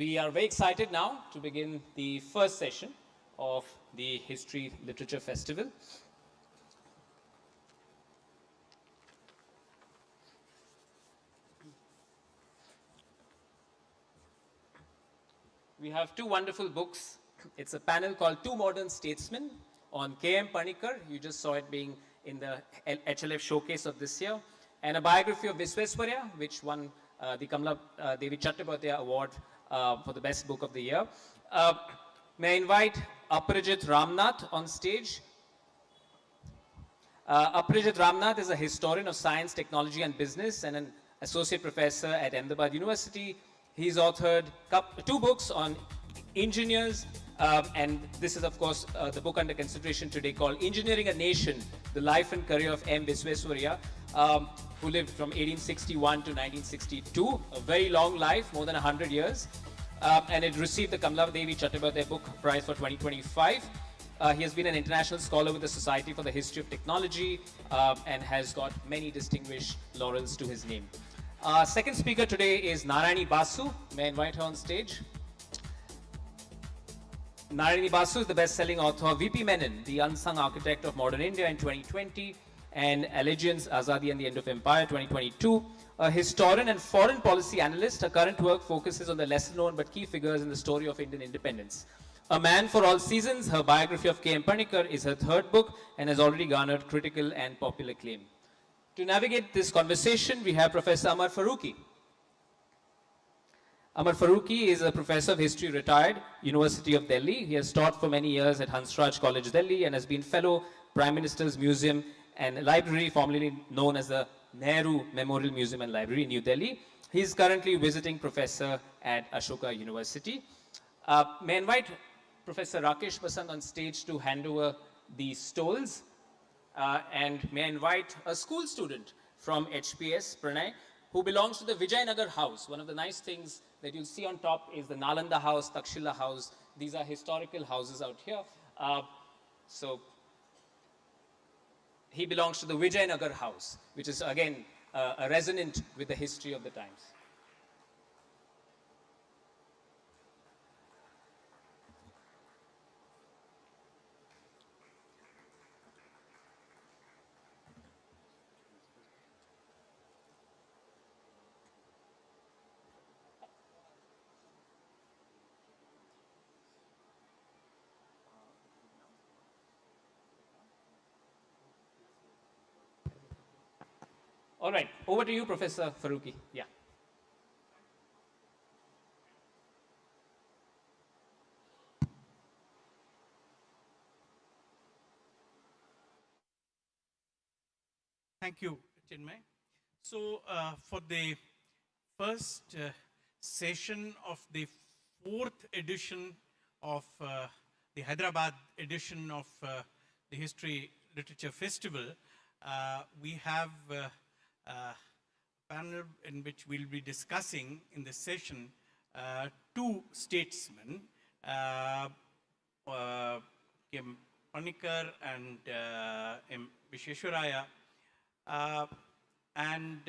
We are very excited now to begin the first session of the History Literature Festival. We have two wonderful books. It's a panel called Two Modern Statesmen on M Panikkar. You just saw it being in the HLF showcase of this year. And a biography of Visvesvaraya, which won the Kamala Devi Chattopadhyay Award for the best book of the year. May I invite Aparajith Ramnath on stage. Aparajith Ramnath is a historian of science, technology and business and an associate professor at Ahmedabad University. He's authored two books on engineers, and this is of course the book under consideration today called Engineering a Nation, The Life and Career of M Visvesvaraya, who lived from 1861 to 1962, a very long life, more than 100 years, and it received the Kamala Devi Chattopadhyay Book Prize for 2025. He has been an international scholar with the Society for the History of Technology and has got many distinguished laurels to his name. Second speaker today is Narayani Basu. May I invite her on stage? Narayani Basu is the best-selling author of V.P. Menon, The Unsung Architect of Modern India in 2020, and Allegiance, Azadi and the End of Empire 2022. A historian and foreign policy analyst, her current work focuses on the lesser-known but key figures in the story of Indian independence. A man for all seasons, her biography of M Panikkar is her third book and has already garnered critical and popular acclaim. To navigate this conversation, we have Professor Amar Farooqui. Amar Farooqui is a professor of history, retired, University of Delhi. He has taught for many years at Hansraj College, Delhi, and has been fellow Prime Minister's Museum and Library, formerly known as the Nehru Memorial Museum and Library in New Delhi. He is currently visiting professor at Ashoka University. May I invite Professor Rakesh Basant on stage to hand over the stalls. And may I invite a school student from HPS, Pranay, who belongs to the Vijayanagar House. One of the nice things that you'll see on top is the Nalanda House, Takshila House. These are historical houses out here. So he belongs to the Vijayanagar House, which is again a resonant with the history of the times. All right, over to you, Professor Farooqui. Yeah. Thank you, Chinmay. So, for the first session of the fourth edition of the Hyderabad edition of the History Literature Festival, we have a panel in which we'll be discussing in this session two statesmen, M Panikkar and M Visvesvaraya, and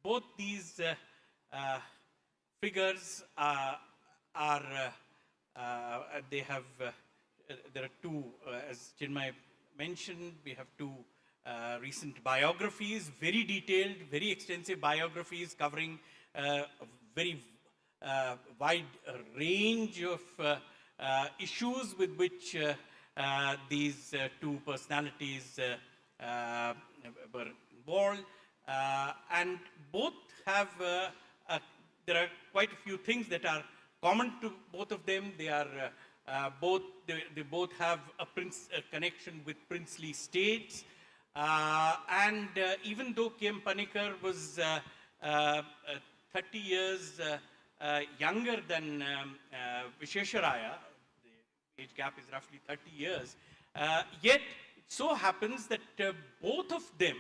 both these figures they have there are two, as Chinmay mentioned, we have two recent biographies, very detailed, very extensive biographies covering a very wide range of issues with which these two personalities were involved, and both have there are quite a few things that are common to both of them. They are they both have a connection with princely states. And even though M Panikkar was 30 years younger than Visvesvaraya, the age gap is roughly 30 years, yet it so happens that both of them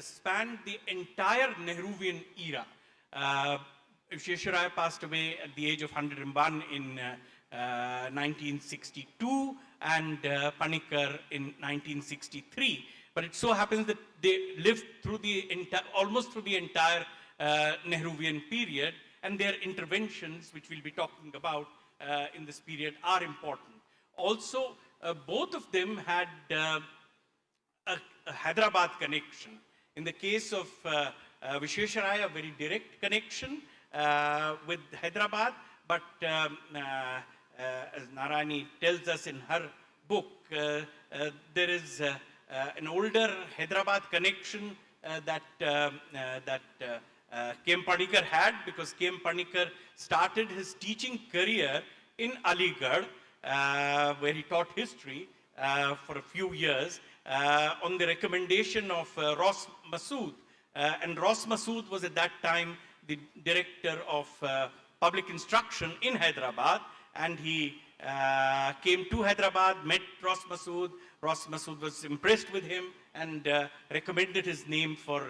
spanned the entire Nehruvian era. Visvesvaraya passed away at the age of 101 in 1962, and Panikkar in 1963. But it so happens that they lived through the almost through the entire Nehruvian period, and their interventions, which we'll be talking about in this period, are important. Also, both of them had a Hyderabad connection. In the case of Visvesvaraya, a very direct connection with Hyderabad, but as Narayani tells us in her book, there is an older Hyderabad connection that K M Panikkar had, because K M Panikkar started his teaching career in Aligarh, where he taught history for a few years on the recommendation of Ross Masood. And Ross Masood was at that time the director of public instruction in Hyderabad, and he came to Hyderabad, met Ross Masood. Ross Masood was impressed with him and recommended his name for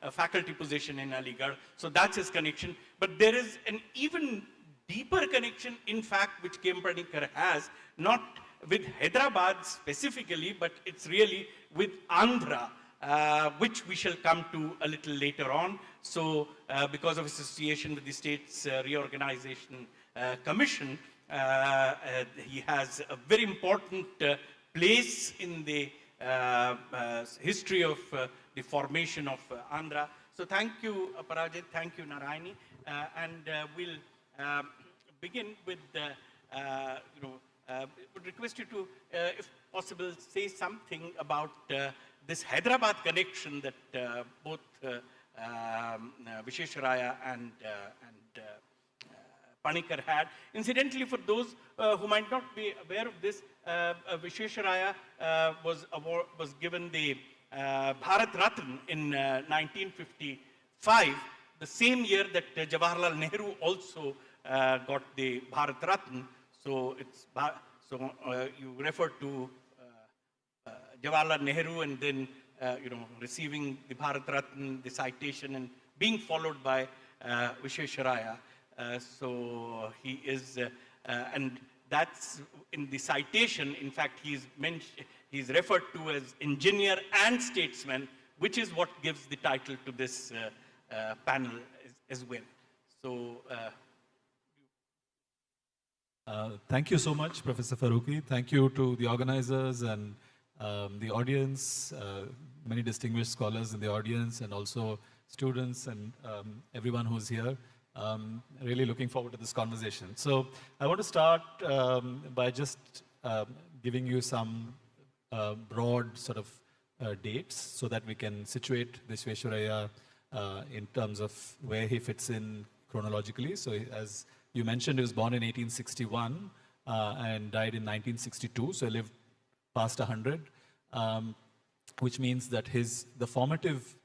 a faculty position in Aligarh. So that's his connection. But there is an even deeper connection, in fact, which K M Panikkar has, not with Hyderabad specifically, but it's really with Andhra, which we shall come to a little later on. So, because of association with the States Reorganization Commission, he has a very important place in the history of the formation of Andhra. So thank you, Aparajith, thank you, Narayani, and we'll begin with, would request you to, if possible, say something about this Hyderabad connection that both Visvesvaraya and Panikkar had. Incidentally, for those who might not be aware of this, Visvesvaraya was given the Bharat Ratna in 1955, the same year that Jawaharlal Nehru also got the Bharat Ratna. So it's you refer to Jawaharlal Nehru, and then receiving the Bharat Ratna, the citation, and being followed by Visvesvaraya. So he is, and that's in the citation. In fact, he's referred to as engineer and statesman, which is what gives the title to this panel as well. So. Thank you so much, Professor Farooqui. Thank you to the organizers and the audience, many distinguished scholars in the audience, and also students and everyone who's here. Really looking forward to this conversation. So I want to start by just giving you some broad sort of dates so that we can situate Visvesvaraya in terms of where he fits in chronologically. So as you mentioned, he was born in 1861 and died in 1962, so he lived past 100, which means that the formative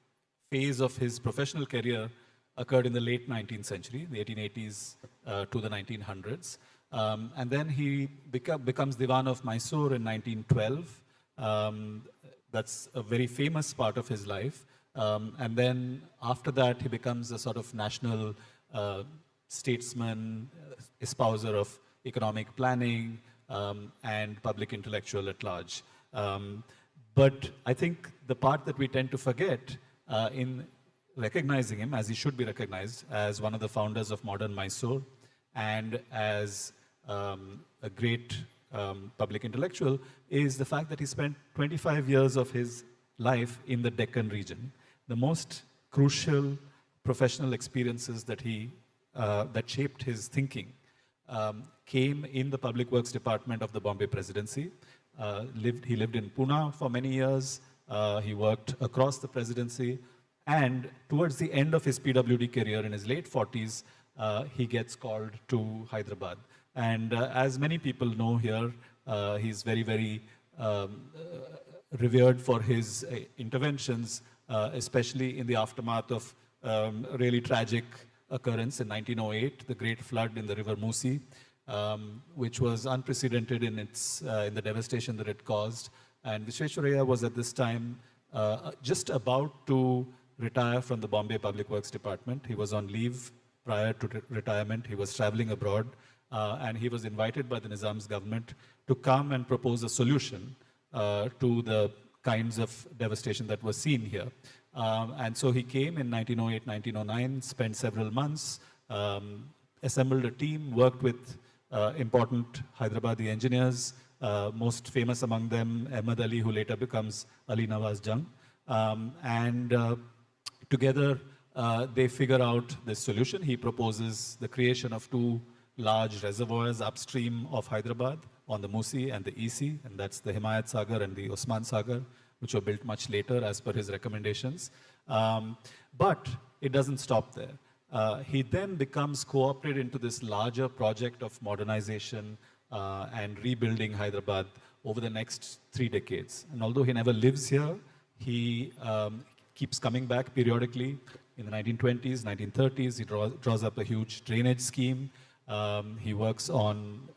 phase of his professional career occurred in the late 19th century, the 1880s to the 1900s. And then he becomes Diwan of Mysore in 1912. That's a very famous part of his life. And then after that, he becomes a sort of national statesman, espouser of economic planning, and public intellectual at large. But I think the part that we tend to forget in recognizing him, as he should be recognized, as one of the founders of modern Mysore and as a great public intellectual, is the fact that he spent 25 years of his life in the Deccan region. The most crucial professional experiences that that shaped his thinking came in the Public Works Department of the Bombay Presidency. He lived in Pune for many years. He worked across the presidency. And towards the end of his PWD career, in his late 40s, he gets called to Hyderabad. And as many people know here, he's very, very revered for his interventions, especially in the aftermath of really tragic occurrence in 1908, the great flood in the river Musi, which was unprecedented in the devastation that it caused. And Visvesvaraya was at this time just about to retire from the Bombay Public Works Department. He was on leave prior to retirement. He was traveling abroad, and he was invited by the Nizam's government to come and propose a solution to the kinds of devastation that was seen here. And so he came in 1908, 1909, spent several months assembled a team, worked with important Hyderabadi engineers, most famous among them Ahmad Ali, who later becomes Ali Nawaz Jung. And together they figure out this solution. He proposes the creation of two large reservoirs upstream of Hyderabad on the Musi and the EC, and that's the Himayat Sagar and the Osman Sagar, which were built much later as per his recommendations. But it doesn't stop there. He then becomes co-opted into this larger project of modernization and rebuilding Hyderabad over the next 3 decades. And although he never lives here, he keeps coming back periodically. In the 1920s, 1930s, he draws up a huge drainage scheme. He works on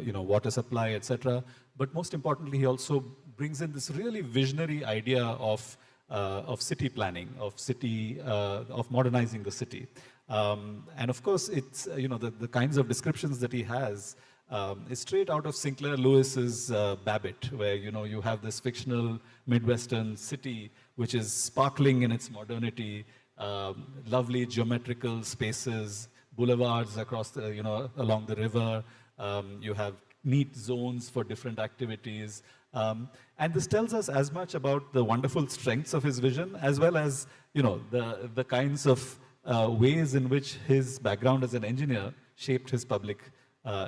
water supply, etc. But most importantly, he also brings in this really visionary idea of city planning, of modernizing the city. And of course, it's the kinds of descriptions that he has is straight out of Sinclair Lewis's Babbitt, where you have this fictional Midwestern city which is sparkling in its modernity, lovely geometrical spaces, boulevards across along the river. You have neat zones for different activities. And this tells us as much about the wonderful strengths of his vision, as well as the kinds of ways in which his background as an engineer shaped his public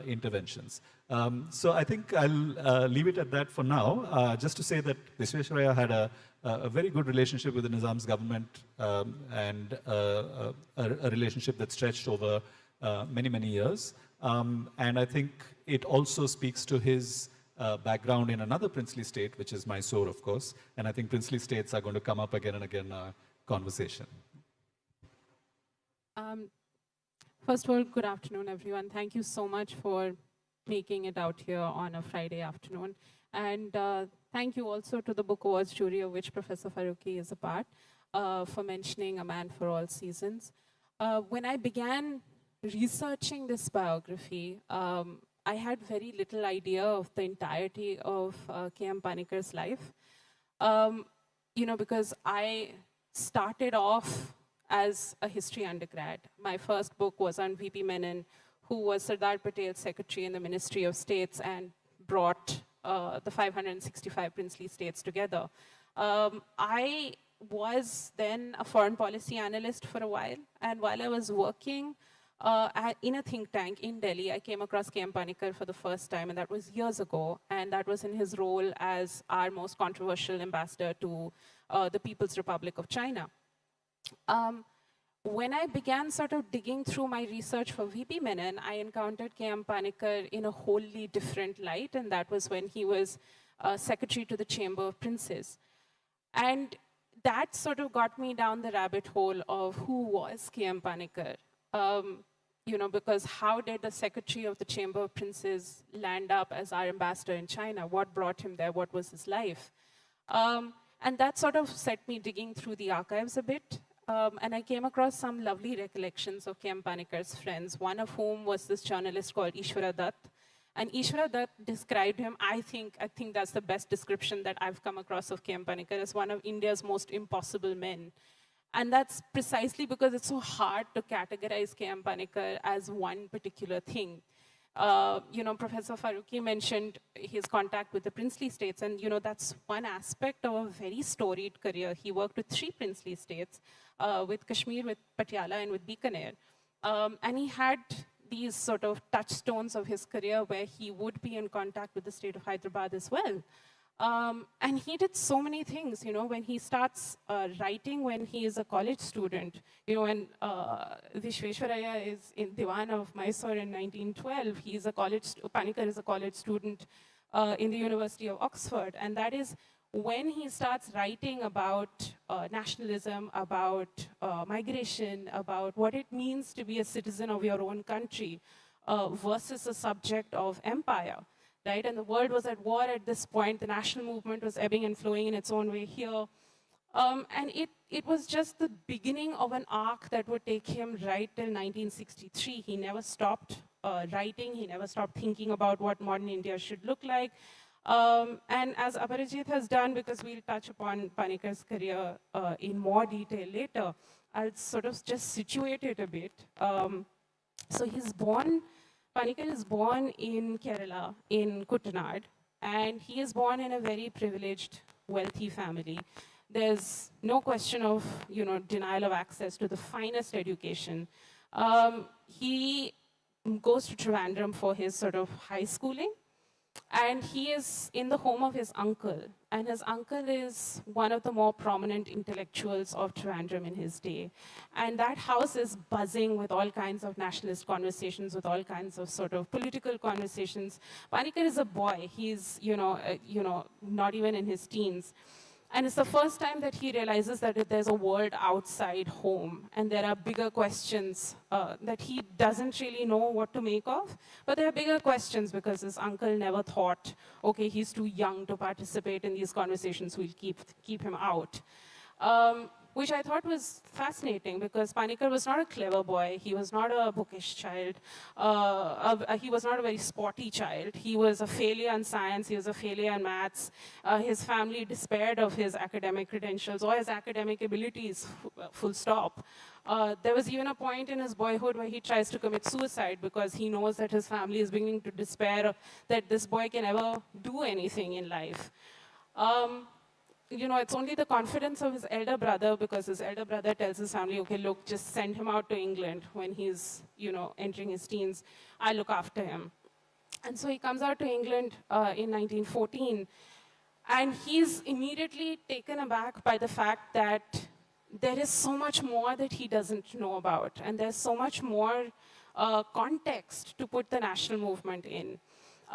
interventions. So I think I'll leave it at that for now, just to say that Visvesvaraya had a very good relationship with the Nizam's government, and a relationship that stretched over many, many years. And I think it also speaks to his background in another princely state, which is Mysore, of course. And I think princely states are going to come up again and again in our conversation. First of all, good afternoon, everyone. Thank you so much for making it out here on a Friday afternoon. And thank you also to the Book Awards jury, of which Professor Farooqui is a part, for mentioning A Man for All Seasons. When I began researching this biography, I had very little idea of the entirety of K.M. Panikkar's life. Because I started off as a history undergrad. My first book was on V.P. Menon, who was Sardar Patel's secretary in the Ministry of States and brought the 565 princely states together. I was then a foreign policy analyst for a while, and while I was working in a think tank in Delhi, I came across K.M. Panikkar for the first time, and that was years ago, and that was in his role as our most controversial ambassador to the People's Republic of China. When I began sort of digging through my research for V.P. Menon, I encountered K.M. Panikkar in a wholly different light, and that was when he was secretary to the Chamber of Princes. And that sort of got me down the rabbit hole of who was K.M. Panikkar. Because how did the secretary of the Chamber of Princes land up as our ambassador in China? What brought him there? What was his life? And that sort of set me digging through the archives a bit. And I came across some lovely recollections of K.M. Panikkar's friends, one of whom was this journalist called Ishwara Dutt. And Ishwara Dutt described him, I think that's the best description that I've come across of K.M. Panikkar, as one of India's most impossible men. And that's precisely because it's so hard to categorize K.M. Panikkar as one particular thing. Professor Farooqui mentioned his contact with the princely states, and that's one aspect of a very storied career. He worked with 3 princely states, with Kashmir, with Patiala, and with Bikaner. And he had these sort of touchstones of his career where he would be in contact with the state of Hyderabad as well. And he did so many things, when he starts writing when he is a college student. When Visvesvaraya is in Diwan of Mysore in 1912, Panikkar is a college student in the University of Oxford. And that is when he starts writing about nationalism, about migration, about what it means to be a citizen of your own country versus a subject of empire. Right? And the world was at war at this point. The national movement was ebbing and flowing in its own way here. And it was just the beginning of an arc that would take him right till 1963. He never stopped writing. He never stopped thinking about what modern India should look like. And as Aparajith has done, because we'll touch upon Panikkar's career in more detail later, I'll sort of just situate it a bit. So Panikkar is born in Kerala, in Kuttanad, and he is born in a very privileged, wealthy family. There's no question of, denial of access to the finest education. He goes to Trivandrum for his sort of high schooling, and he is in the home of his uncle. And his uncle is one of the more prominent intellectuals of Trivandrum in his day. And that house is buzzing with all kinds of nationalist conversations, with all kinds of sort of political conversations. Panikkar is a boy. He's, not even in his teens. And it's the first time that he realizes that there's a world outside home, and there are bigger questions that he doesn't really know what to make of. But there are bigger questions because his uncle never thought, okay, he's too young to participate in these conversations, we'll keep him out. Which I thought was fascinating because Panikkar was not a clever boy. He was not a bookish child. He was not a very sporty child. He was a failure in science. He was a failure in maths. His family despaired of his academic credentials or his academic abilities, full stop. There was even a point in his boyhood where he tries to commit suicide because he knows that his family is beginning to despair that this boy can ever do anything in life. It's only the confidence of his elder brother, because his elder brother tells his family, okay, look, just send him out to England when he's, entering his teens. I'll look after him. And so he comes out to England in 1914, and he's immediately taken aback by the fact that there is so much more that he doesn't know about, and there's so much more context to put the national movement in.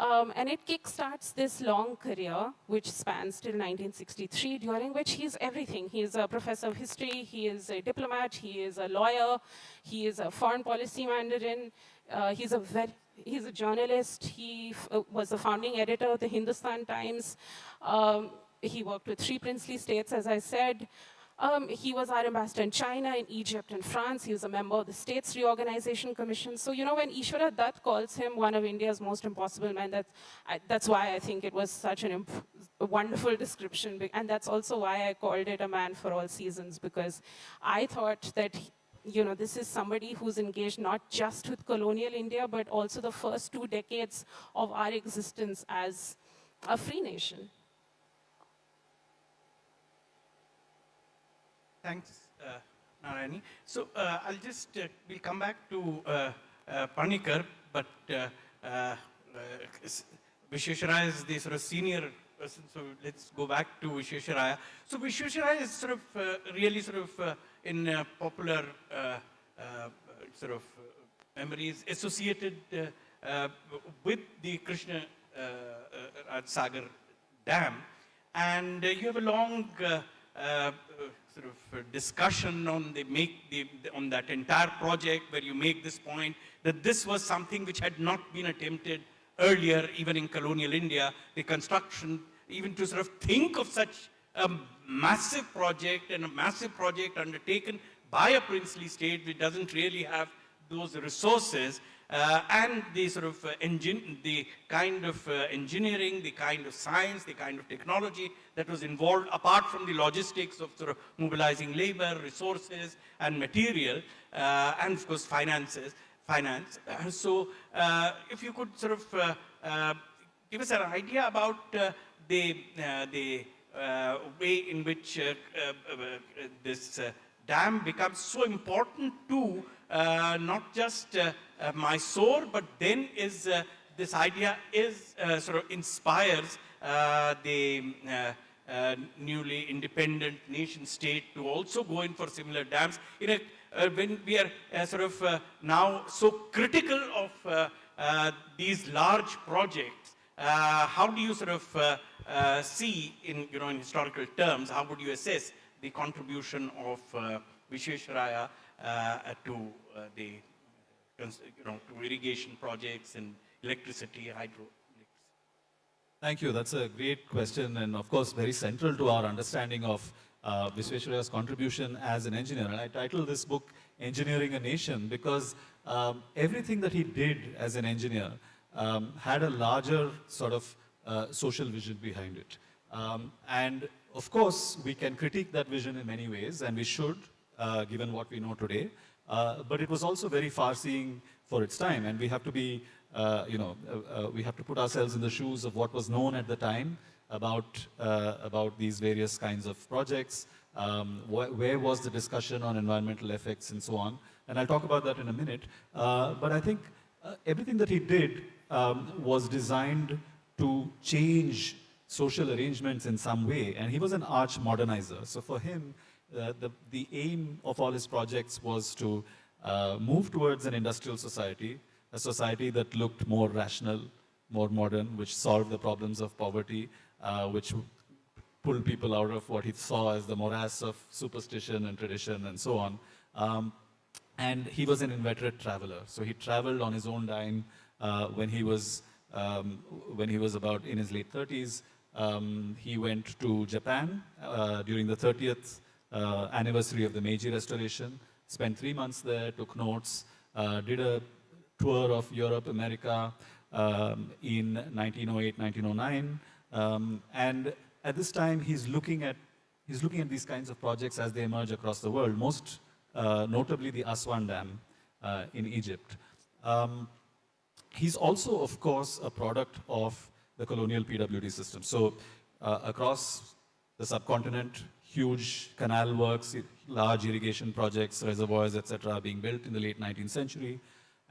And it kickstarts this long career, which spans till 1963, during which he's everything. He's a professor of history, he is a diplomat, he is a lawyer, he is a foreign policy mandarin, he's a journalist, he was the founding editor of the Hindustan Times. He worked with 3 princely states, as I said. He was our ambassador in China, in Egypt, and France. He was a member of the States Reorganization Commission. So, when Ishwara Dutt calls him one of India's most impossible men, that's why I think it was such a wonderful description. And that's also why I called it a man for all seasons, because I thought that, this is somebody who's engaged not just with colonial India, but also the first 2 decades of our existence as a free nation. Thanks, Narayani. So I'll just, we'll come back to Panikkar, but Visvesvaraya is the sort of senior person, so let's go back to Visvesvaraya. So Visvesvaraya is sort of really sort of in popular sort of memories associated with the Krishna Sagar Dam, and you have a long sort of discussion on on that entire project, where you make this point that this was something which had not been attempted earlier, even in colonial India. The construction, even to sort of think of such a massive project, and a massive project undertaken by a princely state which doesn't really have those resources, and the sort of the kind of engineering, the kind of science, the kind of technology that was involved, apart from the logistics of sort of mobilizing labor, resources, and material, and of course finance. So if you could sort of give us an idea about the way in which this dam becomes so important to not just Mysore, but then is this idea is sort of inspires the newly independent nation state to also go in for similar dams. When we are sort of now so critical of these large projects, how do you sort of see in historical terms, how would you assess the contribution of Visvesvaraya to the to irrigation projects and electricity, hydro? Thank you. That's a great question, and of course very central to our understanding of Visvesvaraya's contribution as an engineer. And I titled this book Engineering a Nation because everything that he did as an engineer had a larger sort of social vision behind it. And of course, we can critique that vision in many ways, and we should, given what we know today. But it was also very far-seeing, for its time. And we have to be, we have to put ourselves in the shoes of what was known at the time about these various kinds of projects. Where was the discussion on environmental effects and so on. And I'll talk about that in a minute. But I think everything that he did was designed to change social arrangements in some way. And he was an arch modernizer. So for him, the aim of all his projects was to move towards an industrial society, a society that looked more rational, more modern, which solved the problems of poverty, which pulled people out of what he saw as the morass of superstition and tradition and so on. And he was an inveterate traveler. So he traveled on his own dime when he was about in his late 30s. He went to Japan during the 30th anniversary of the Meiji Restoration, spent 3 months there, took notes, did a tour of Europe, America in 1908, 1909. And at this time, he's looking at these kinds of projects as they emerge across the world, most notably the Aswan Dam in Egypt. He's also, of course, a product of the colonial PWD system. So across the subcontinent, huge canal works, large irrigation projects, reservoirs, etc., are being built in the late 19th century.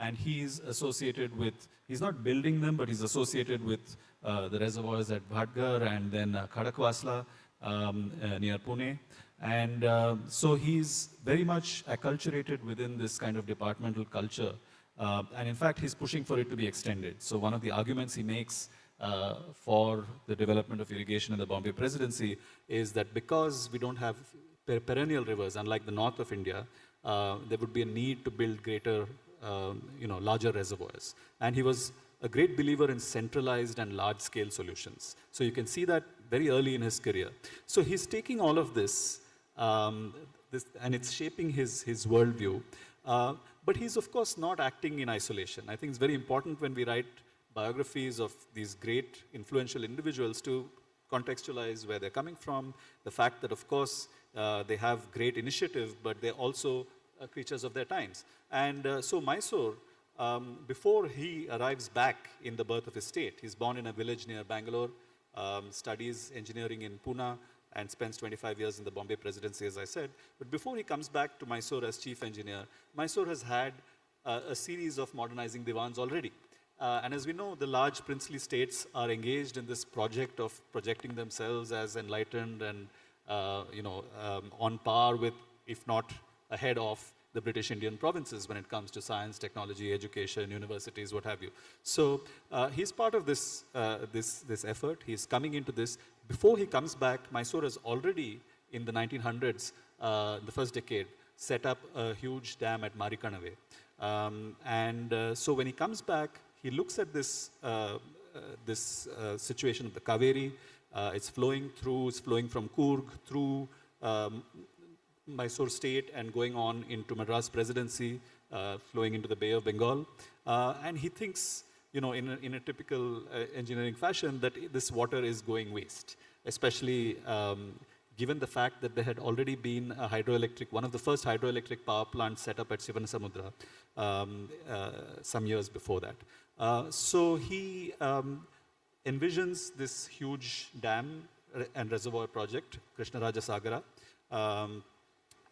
And he's associated with, he's not building them, but he's associated with the reservoirs at Bhatgar and then Khadakwasla near Pune. And so he's very much acculturated within this kind of departmental culture. And in fact, he's pushing for it to be extended. So one of the arguments he makes for the development of irrigation in the Bombay Presidency is that because we don't have perennial rivers, unlike the north of India, there would be a need to build greater, larger reservoirs. And he was a great believer in centralized and large-scale solutions. So you can see that very early in his career. So he's taking all of this, and it's shaping his worldview. But he's, of course, not acting in isolation. I think it's very important when we write biographies of these great influential individuals to contextualize where they're coming from, the fact that, of course, they have great initiative, but they're also creatures of their times. And so Mysore, before he arrives back in the birth of his state, he's born in a village near Bangalore, studies engineering in Pune, and spends 25 years in the Bombay Presidency, as I said. But before he comes back to Mysore as chief engineer, Mysore has had a series of modernizing divans already. And as we know, the large princely states are engaged in this project of projecting themselves as enlightened and on par with, if not ahead of, the British Indian provinces when it comes to science, technology, education, universities, what have you. So he's part of this, this effort. He's coming into this. Before he comes back, Mysore has already, in the 1900s, the first decade, set up a huge dam at Marikanave. So when he comes back, he looks at this, situation of the Kaveri. It's flowing from Coorg through Mysore state and going on into Madras Presidency, flowing into the Bay of Bengal. And he thinks, in a typical engineering fashion, that this water is going waste, especially given the fact that there had already been a hydroelectric, one of the first hydroelectric power plants set up at Shivanasamudra some years before that. So he envisions this huge dam and reservoir project, Krishnaraja Sagara,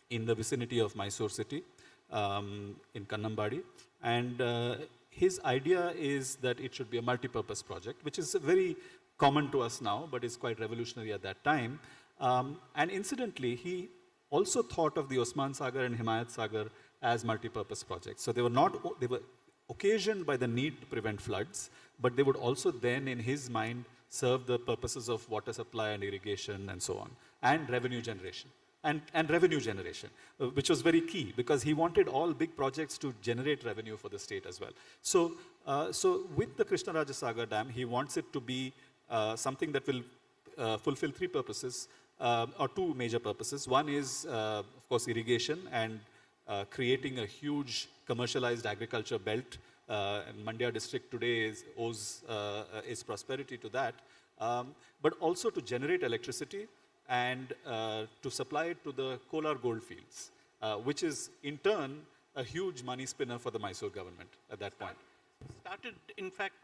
in the vicinity of Mysore city, in Kannambadi. And his idea is that it should be a multi-purpose project, which is very common to us now, but is quite revolutionary at that time. And incidentally, he also thought of the Osman Sagar and Himayat Sagar as multi-purpose projects. So they were occasioned by the need to prevent floods, but they would also then, in his mind, serve the purposes of water supply and irrigation and so on, and revenue generation. And revenue generation, which was very key, because he wanted all big projects to generate revenue for the state as well. So, with the Krishnaraja Sagar Dam, he wants it to be something that will fulfill three purposes, or two major purposes. One is, of course, irrigation and creating a huge commercialized agriculture belt. And Mandya district today owes its prosperity to that, but also to generate electricity and to supply it to the Kolar gold fields, which is in turn a huge money spinner for the Mysore government at that point. Started, in fact,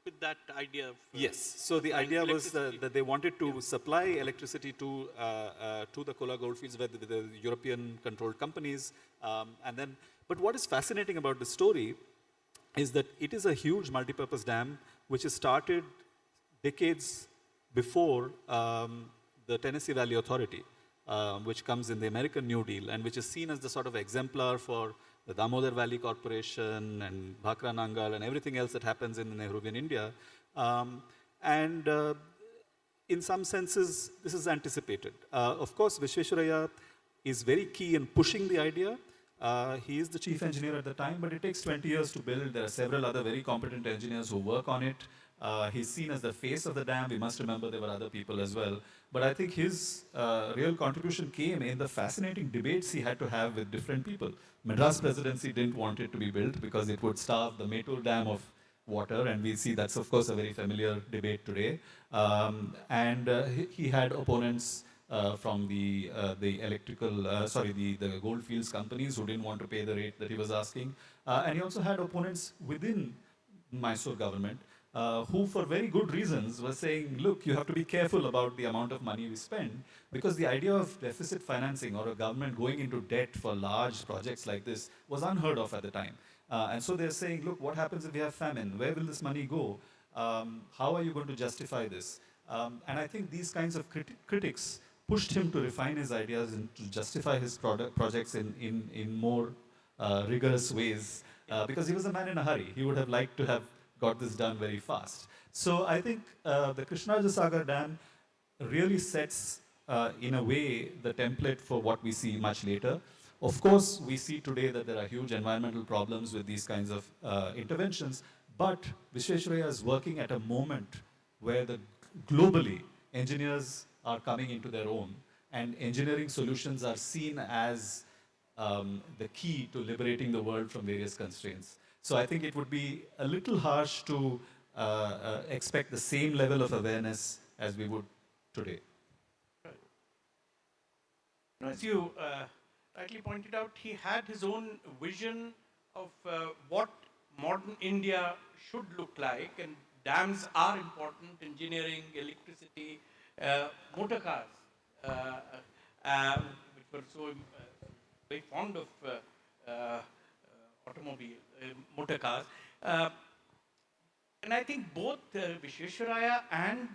with that idea of Yes. So the idea was that they wanted to supply electricity to the Kola goldfields with the European-controlled companies, and then. But what is fascinating about the story is that it is a huge multipurpose dam which is started decades before the Tennessee Valley Authority, which comes in the American New Deal and which is seen as the sort of exemplar for the Damodar Valley Corporation and Bhakra Nangal and everything else that happens in Nehruvian India. In some senses, this is anticipated. Of course, Visvesvaraya is very key in pushing the idea. He is the chief engineer at the time, but it takes 20 years to build. There are several other very competent engineers who work on it. He's seen as the face of the dam. We must remember there were other people as well. But I think his real contribution came in the fascinating debates he had to have with different people. Madras presidency didn't want it to be built because it would starve the Metur Dam of water, and we see that's of course a very familiar debate today. He had opponents from the goldfields companies who didn't want to pay the rate that he was asking. And he also had opponents within Mysore government who for very good reasons were saying, look, you have to be careful about the amount of money we spend, because the idea of deficit financing or a government going into debt for large projects like this was unheard of at the time. And so they're saying, look, what happens if we have famine? Where will this money go? How are you going to justify this? And I think these kinds of critics pushed him to refine his ideas and to justify his projects in more rigorous ways, because he was a man in a hurry. He would have liked to have got this done very fast. So I think the Krishnarajasagar Dam really sets, in a way, the template for what we see much later. Of course, we see today that there are huge environmental problems with these kinds of interventions, but Visvesvaraya is working at a moment where globally engineers are coming into their own, and engineering solutions are seen as the key to liberating the world from various constraints. So I think it would be a little harsh to expect the same level of awareness as we would today. As you rightly pointed out, he had his own vision of what modern India should look like, and dams are important, engineering, electricity, motor cars, which were so very fond of motor cars. And I think both Visvesvaraya and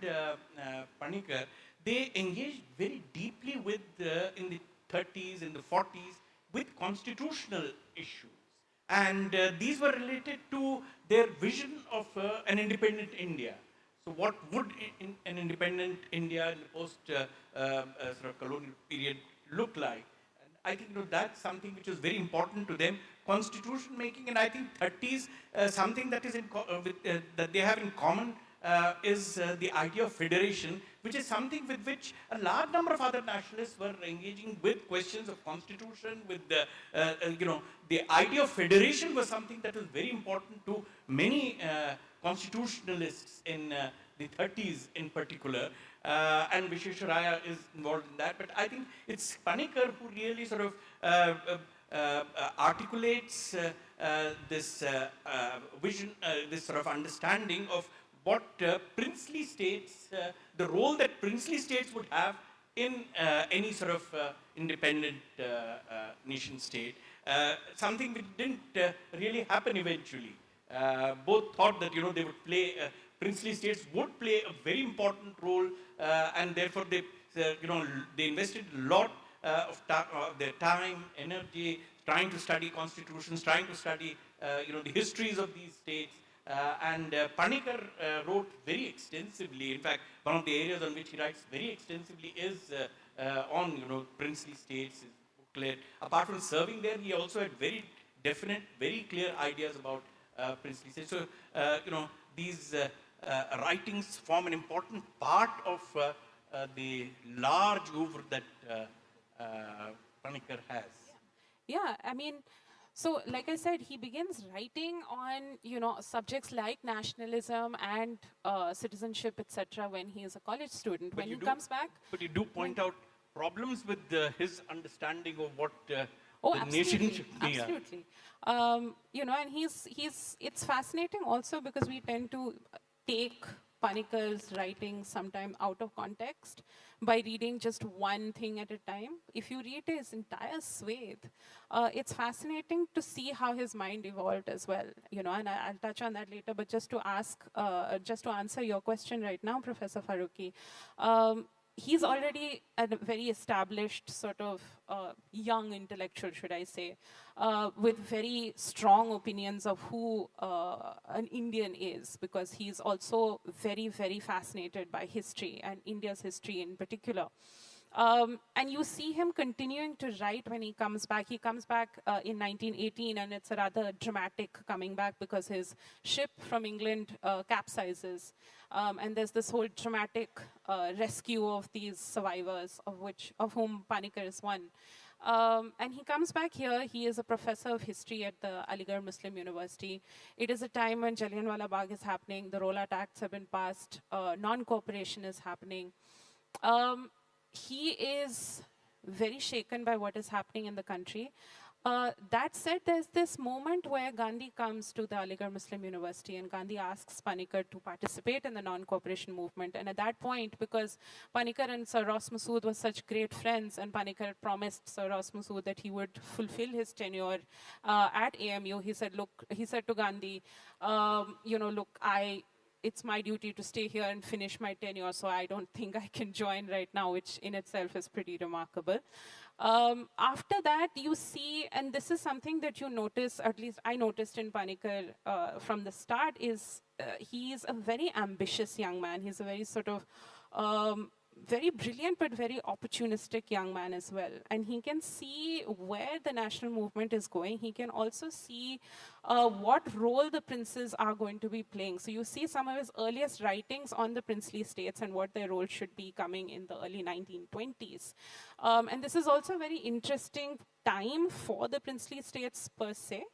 Panikkar, they engaged very deeply with, in the 30s, in the 40s, with constitutional issues. And these were related to their vision of an independent India. So what would an independent India in the post-colonial period look like? And I think that's something which is very important to them. Constitution making, and I think 30s, something that is that they have in common is the idea of federation, which is something with which a large number of other nationalists were engaging with questions of constitution, with the idea of federation was something that was very important to many constitutionalists in the 30s in particular, and Visvesvaraya is involved in that. But I think it's Panikkar who really sort of articulates this vision, this sort of understanding of what princely states, the role that princely states would have in any sort of independent nation state. Something which didn't really happen eventually. Both thought that they would play, princely states would play a very important role, and therefore they invested a lot of their time, energy, trying to study constitutions, trying to study the histories of these states. And Panikkar wrote very extensively. In fact, one of the areas on which he writes very extensively is on princely states, his booklet. Apart from serving there, he also had very definite, very clear ideas about princely states. So these writings form an important part of the large oeuvre that Panikkar has. Yeah, I mean, so like I said, he begins writing on, subjects like nationalism and citizenship, etc. when he is a college student. But when he comes back... But you do point out problems with his understanding of what Oh, the absolutely. nation should be. Absolutely. You know, and it's fascinating also because we tend to take Panikkar's writing sometime out of context by reading just one thing at a time. If you read his entire swathe, it's fascinating to see how his mind evolved as well. You know, and I'll touch on that later. But just to answer your question right now, Professor Farooqui, he's already a very established sort of young intellectual, should I say, with very strong opinions of who an Indian is, because he's also very, very fascinated by history and India's history in particular. And you see him continuing to write when he comes back. He comes back in 1918, and it's a rather dramatic coming back because his ship from England capsizes. And there's this whole dramatic rescue of these survivors, of whom Panikkar is one. And he comes back here. He is a professor of history at the Aligarh Muslim University. It is a time when Jallianwala Bagh is happening, the Rowlatt Acts have been passed, non-cooperation is happening. He is very shaken by what is happening in the country. That said, there's this moment where Gandhi comes to the Aligarh Muslim University and Gandhi asks Panikkar to participate in the non-cooperation movement. And at that point, because Panikkar and Sir Ross Masood were such great friends, and Panikkar had promised Sir Ross Masood that he would fulfill his tenure at AMU, he said to Gandhi, you know, look, it's my duty to stay here and finish my tenure, so I don't think I can join right now, which in itself is pretty remarkable. After that, you see, and this is something that you notice, at least I noticed in Panikkar from the start, is he's a very ambitious young man. He's a very sort of very brilliant but very opportunistic young man as well. And he can see where the national movement is going. He can also see what role the princes are going to be playing. So you see some of his earliest writings on the princely states and what their role should be coming in the early 1920s. And this is also a very interesting time for the princely states per se,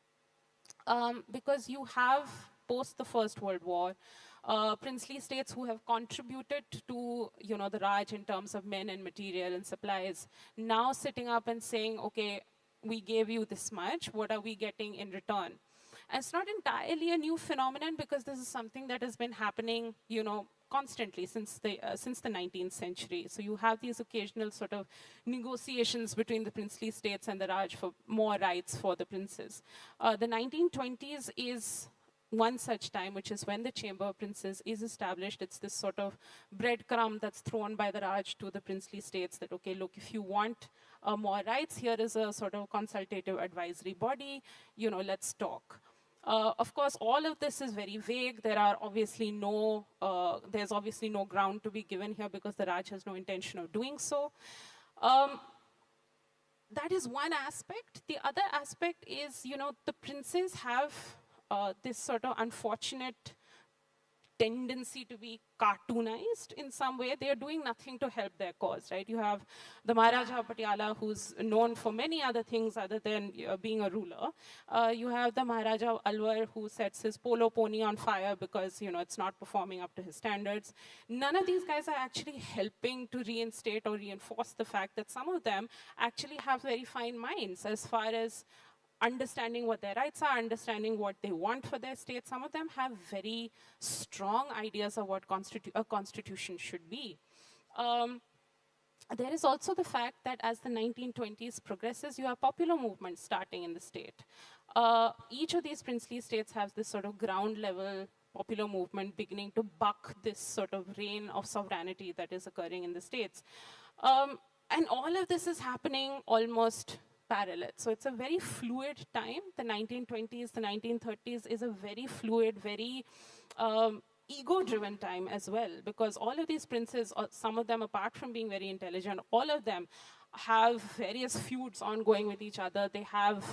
because you have, post the First World War, princely states who have contributed to, you know, the Raj in terms of men and material and supplies, now sitting up and saying, okay, we gave you this much, what are we getting in return? And it's not entirely a new phenomenon, because this is something that has been happening, you know, constantly since the 19th century. So you have these occasional sort of negotiations between the princely states and the Raj for more rights for the princes. The 1920s is one such time, which is when the Chamber of Princes is established. It's this sort of breadcrumb that's thrown by the Raj to the princely states that, okay, look, if you want more rights, here is a sort of consultative advisory body, you know, let's talk. Of course, all of this is very vague. There's obviously no ground to be given here because the Raj has no intention of doing so. That is one aspect. The other aspect is, you know, the princes have this sort of unfortunate tendency to be cartoonized in some way. They are doing nothing to help their cause, right? You have the Maharaja of Patiala, who's known for many other things other than being a ruler. You have the Maharaja of Alwar, who sets his polo pony on fire because, you know, it's not performing up to his standards. None of these guys are actually helping to reinstate or reinforce the fact that some of them actually have very fine minds as far as understanding what their rights are, understanding what they want for their state. Some of them have very strong ideas of what a constitution should be. There is also the fact that as the 1920s progresses, you have popular movements starting in the state. Each of these princely states has this sort of ground level popular movement beginning to buck this sort of reign of sovereignty that is occurring in the states. And all of this is happening almost parallel. So it's a very fluid time. The 1920s, the 1930s is a very fluid, very ego-driven time as well, because all of these princes, some of them, apart from being very intelligent, all of them have various feuds ongoing with each other. They have,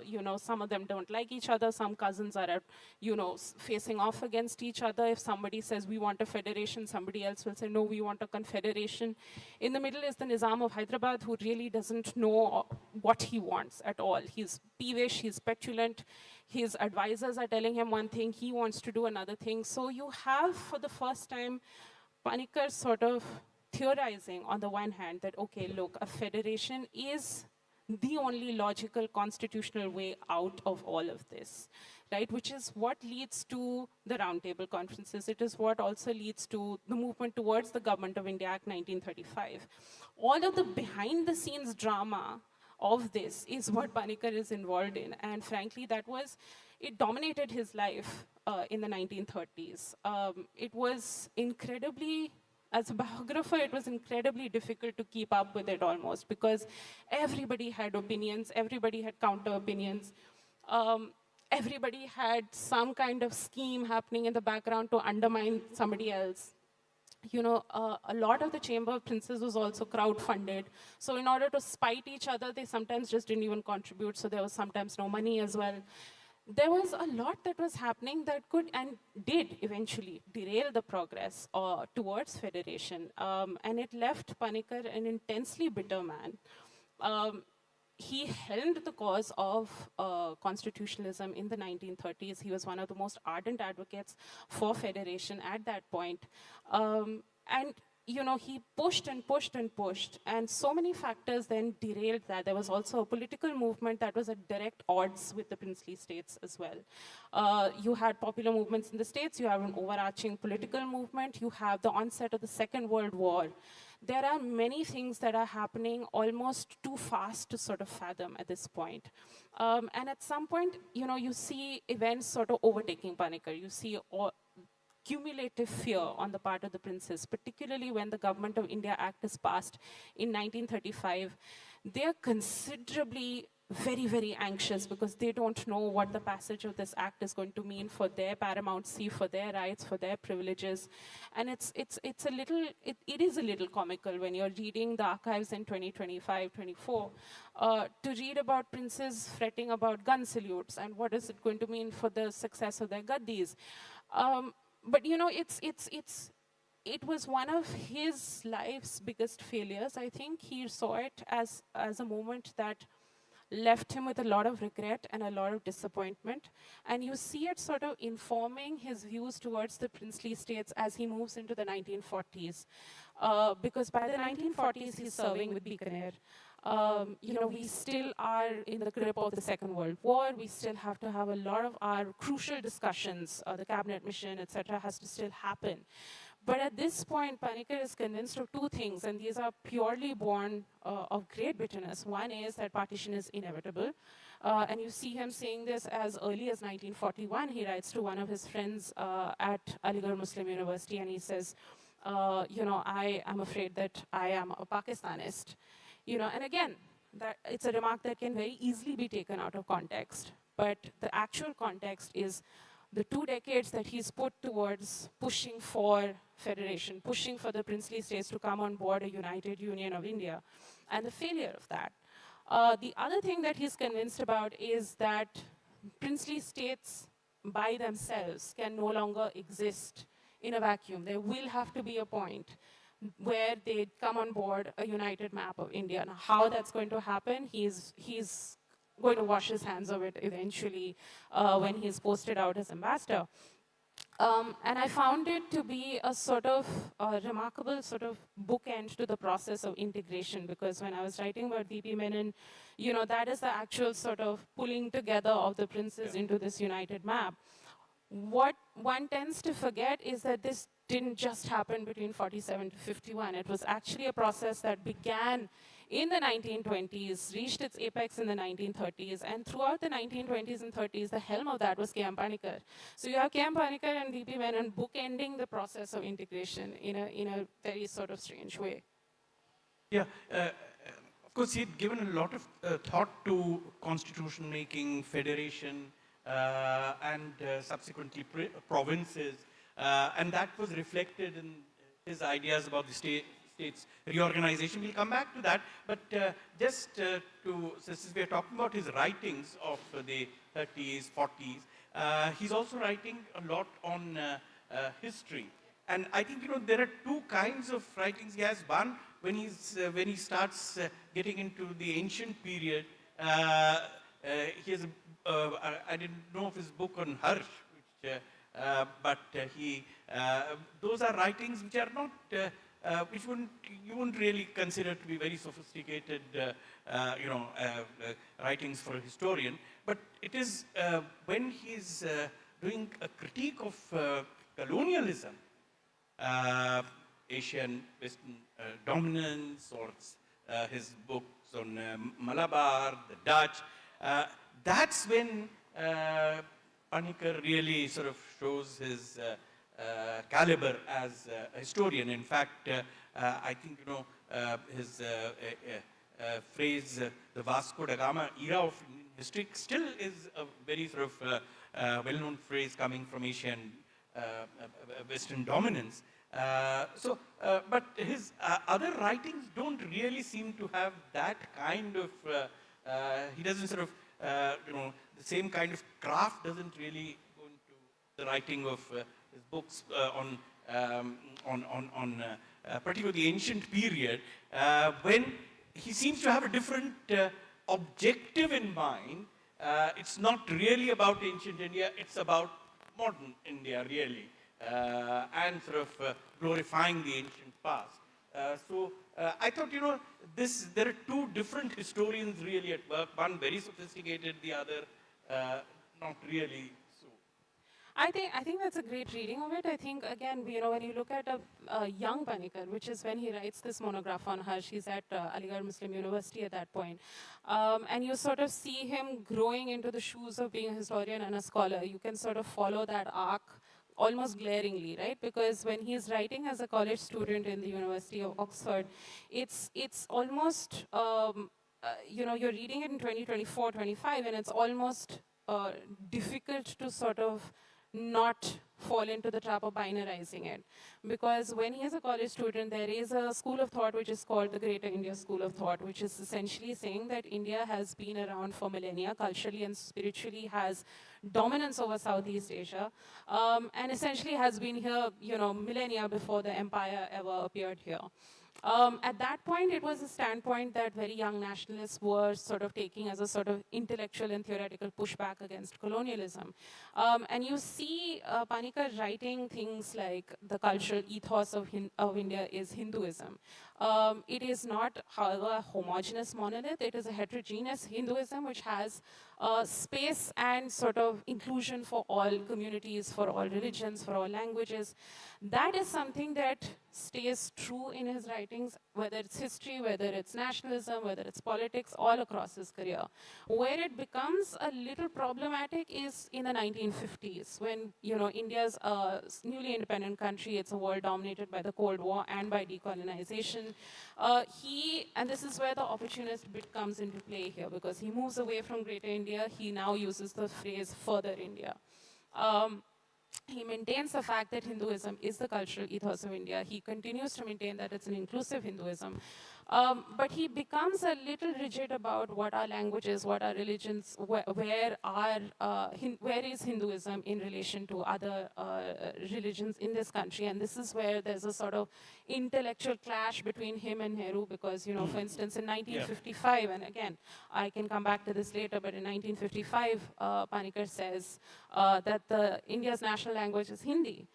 you know, some of them don't like each other. Some cousins are, you know, facing off against each other. If somebody says, we want a federation, somebody else will say, no, we want a confederation. In the middle is the Nizam of Hyderabad, who really doesn't know what he wants at all. He's peevish, he's petulant. His advisors are telling him one thing, he wants to do another thing. So you have, for the first time, Panikkar sort of theorizing on the one hand that, okay, look, a federation is the only logical constitutional way out of all of this, right? Which is what leads to the roundtable conferences. It is what also leads to the movement towards the Government of India Act 1935. All of the behind the scenes drama of this is what Panikkar is involved in. And frankly, it dominated his life in the 1930s. It was incredibly, as a biographer, it was incredibly difficult to keep up with it almost, because everybody had opinions, everybody had counter opinions. Everybody had some kind of scheme happening in the background to undermine somebody else. A lot of the Chamber of Princes was also crowd-funded. So in order to spite each other, they sometimes just didn't even contribute, so there was sometimes no money as well. There was a lot that was happening that could and did eventually derail the progress towards federation. And it left Panikkar an intensely bitter man. He helmed the cause of constitutionalism in the 1930s. He was one of the most ardent advocates for federation at that point. And he pushed and pushed and pushed, and so many factors then derailed that. There was also a political movement that was at direct odds with the princely states as well. You had popular movements in the states, you have an overarching political movement, you have the onset of the Second World War. There are many things that are happening almost too fast to sort of fathom at this point. And at some point, you see events sort of overtaking Panikkar. You see cumulative fear on the part of the princes, particularly when the Government of India Act is passed in 1935. They are considerably very, very anxious because they don't know what the passage of this act is going to mean for their paramountcy, for their rights, for their privileges. And it is a little comical when you're reading the archives in 2025, 24, to read about princes fretting about gun salutes and what is it going to mean for the success of their gaddis. But it was one of his life's biggest failures. I think he saw it as a moment that left him with a lot of regret and a lot of disappointment. And you see it sort of informing his views towards the princely states as he moves into the 1940s. Because by the 1940s, he's serving with Bikaner. We still are in the grip of the Second World War. We still have to have a lot of our crucial discussions. The cabinet mission, etc., has to still happen. But at this point, Panikkar is convinced of two things, and these are purely born of great bitterness. One is that partition is inevitable. And you see him saying this as early as 1941. He writes to one of his friends at Aligarh Muslim University, and he says, I am afraid that I am a Pakistanist. And again, it's a remark that can very easily be taken out of context. But the actual context is the 2 decades that he's put towards pushing for federation, pushing for the princely states to come on board a united union of India, and the failure of that. The other thing that he's convinced about is that princely states by themselves can no longer exist in a vacuum. There will have to be a point where they come on board a united map of India. Now, how that's going to happen, he's going to wash his hands of it eventually when he's posted out as ambassador. And I found it to be a sort of remarkable sort of bookend to the process of integration, because when I was writing about V.P. Menon, that is the actual sort of pulling together of the princes into this united map. What one tends to forget is that this didn't just happen between 47 to 51. It was actually a process that began in the 1920s, reached its apex in the 1930s, and throughout the 1920s and 30s, the helm of that was K M Panikkar. So you have K M Panikkar and V.P. Menon bookending the process of integration in a very sort of strange way. Yeah, of course, he'd given a lot of thought to constitution making, federation, and subsequently provinces, and that was reflected in his ideas about the state's reorganization. We'll come back to that, but since we are talking about his writings of the 30s, 40s, he's also writing a lot on history. And I think, there are two kinds of writings he has. One, when he starts getting into the ancient period, he has I didn't know of his book on Harsh, which, but those are writings which are not which you wouldn't really consider to be very sophisticated, writings for a historian. But it is when he's doing a critique of colonialism, Asian Western dominance, or his books on Malabar, the Dutch, that's when Panikkar really sort of shows his caliber as a historian. In fact, I think, his phrase, the Vasco da Gama era of Indian history, still is a very sort of well-known phrase coming from Asian Western dominance. But his other writings don't really seem to have that kind of, he doesn't sort of, the same kind of craft doesn't really go into the writing of his books on particularly the ancient period, when he seems to have a different objective in mind. It's not really about ancient India, it's about modern India, really, and sort of glorifying the ancient past. I thought, there are two different historians really at work, one very sophisticated, the other not really so. I think that's a great reading of it. I think, again, when you look at a young Panikkar, which is when he writes this monograph on Harsh, he's at Aligarh Muslim University at that point, and you sort of see him growing into the shoes of being a historian and a scholar. You can sort of follow that arc almost glaringly, right? Because when he's writing as a college student in the University of Oxford, it's almost, you're reading it in 2024, 25, and it's almost difficult to sort of not fall into the trap of binarizing it. Because when he is a college student, there is a school of thought which is called the Greater India School of Thought, which is essentially saying that India has been around for millennia, culturally and spiritually has dominance over Southeast Asia, and essentially has been here, millennia before the empire ever appeared here. At that point, it was a standpoint that very young nationalists were sort of taking as a sort of intellectual and theoretical pushback against colonialism. And you see Panikkar writing things like the cultural ethos of India is Hinduism. It is not, however, a homogeneous monolith. It is a heterogeneous Hinduism which has space and sort of inclusion for all communities, for all religions, for all languages. That is something that stays true in his writings, whether it's history, whether it's nationalism, whether it's politics, all across his career. Where it becomes a little problematic is in the 1950s, when India's a newly independent country. It's a world dominated by the Cold War and by decolonization. And this is where the opportunist bit comes into play here, because he moves away from Greater India. He now uses the phrase further India. He maintains the fact that Hinduism is the cultural ethos of India. He continues to maintain that it's an inclusive Hinduism. But he becomes a little rigid about what our languages, what our religions, where is Hinduism in relation to other religions in this country. And this is where there's a sort of intellectual clash between him and Nehru, because, for instance, in 1955, and again, I can come back to this later, but in 1955, Panikkar says that India's national language is Hindi,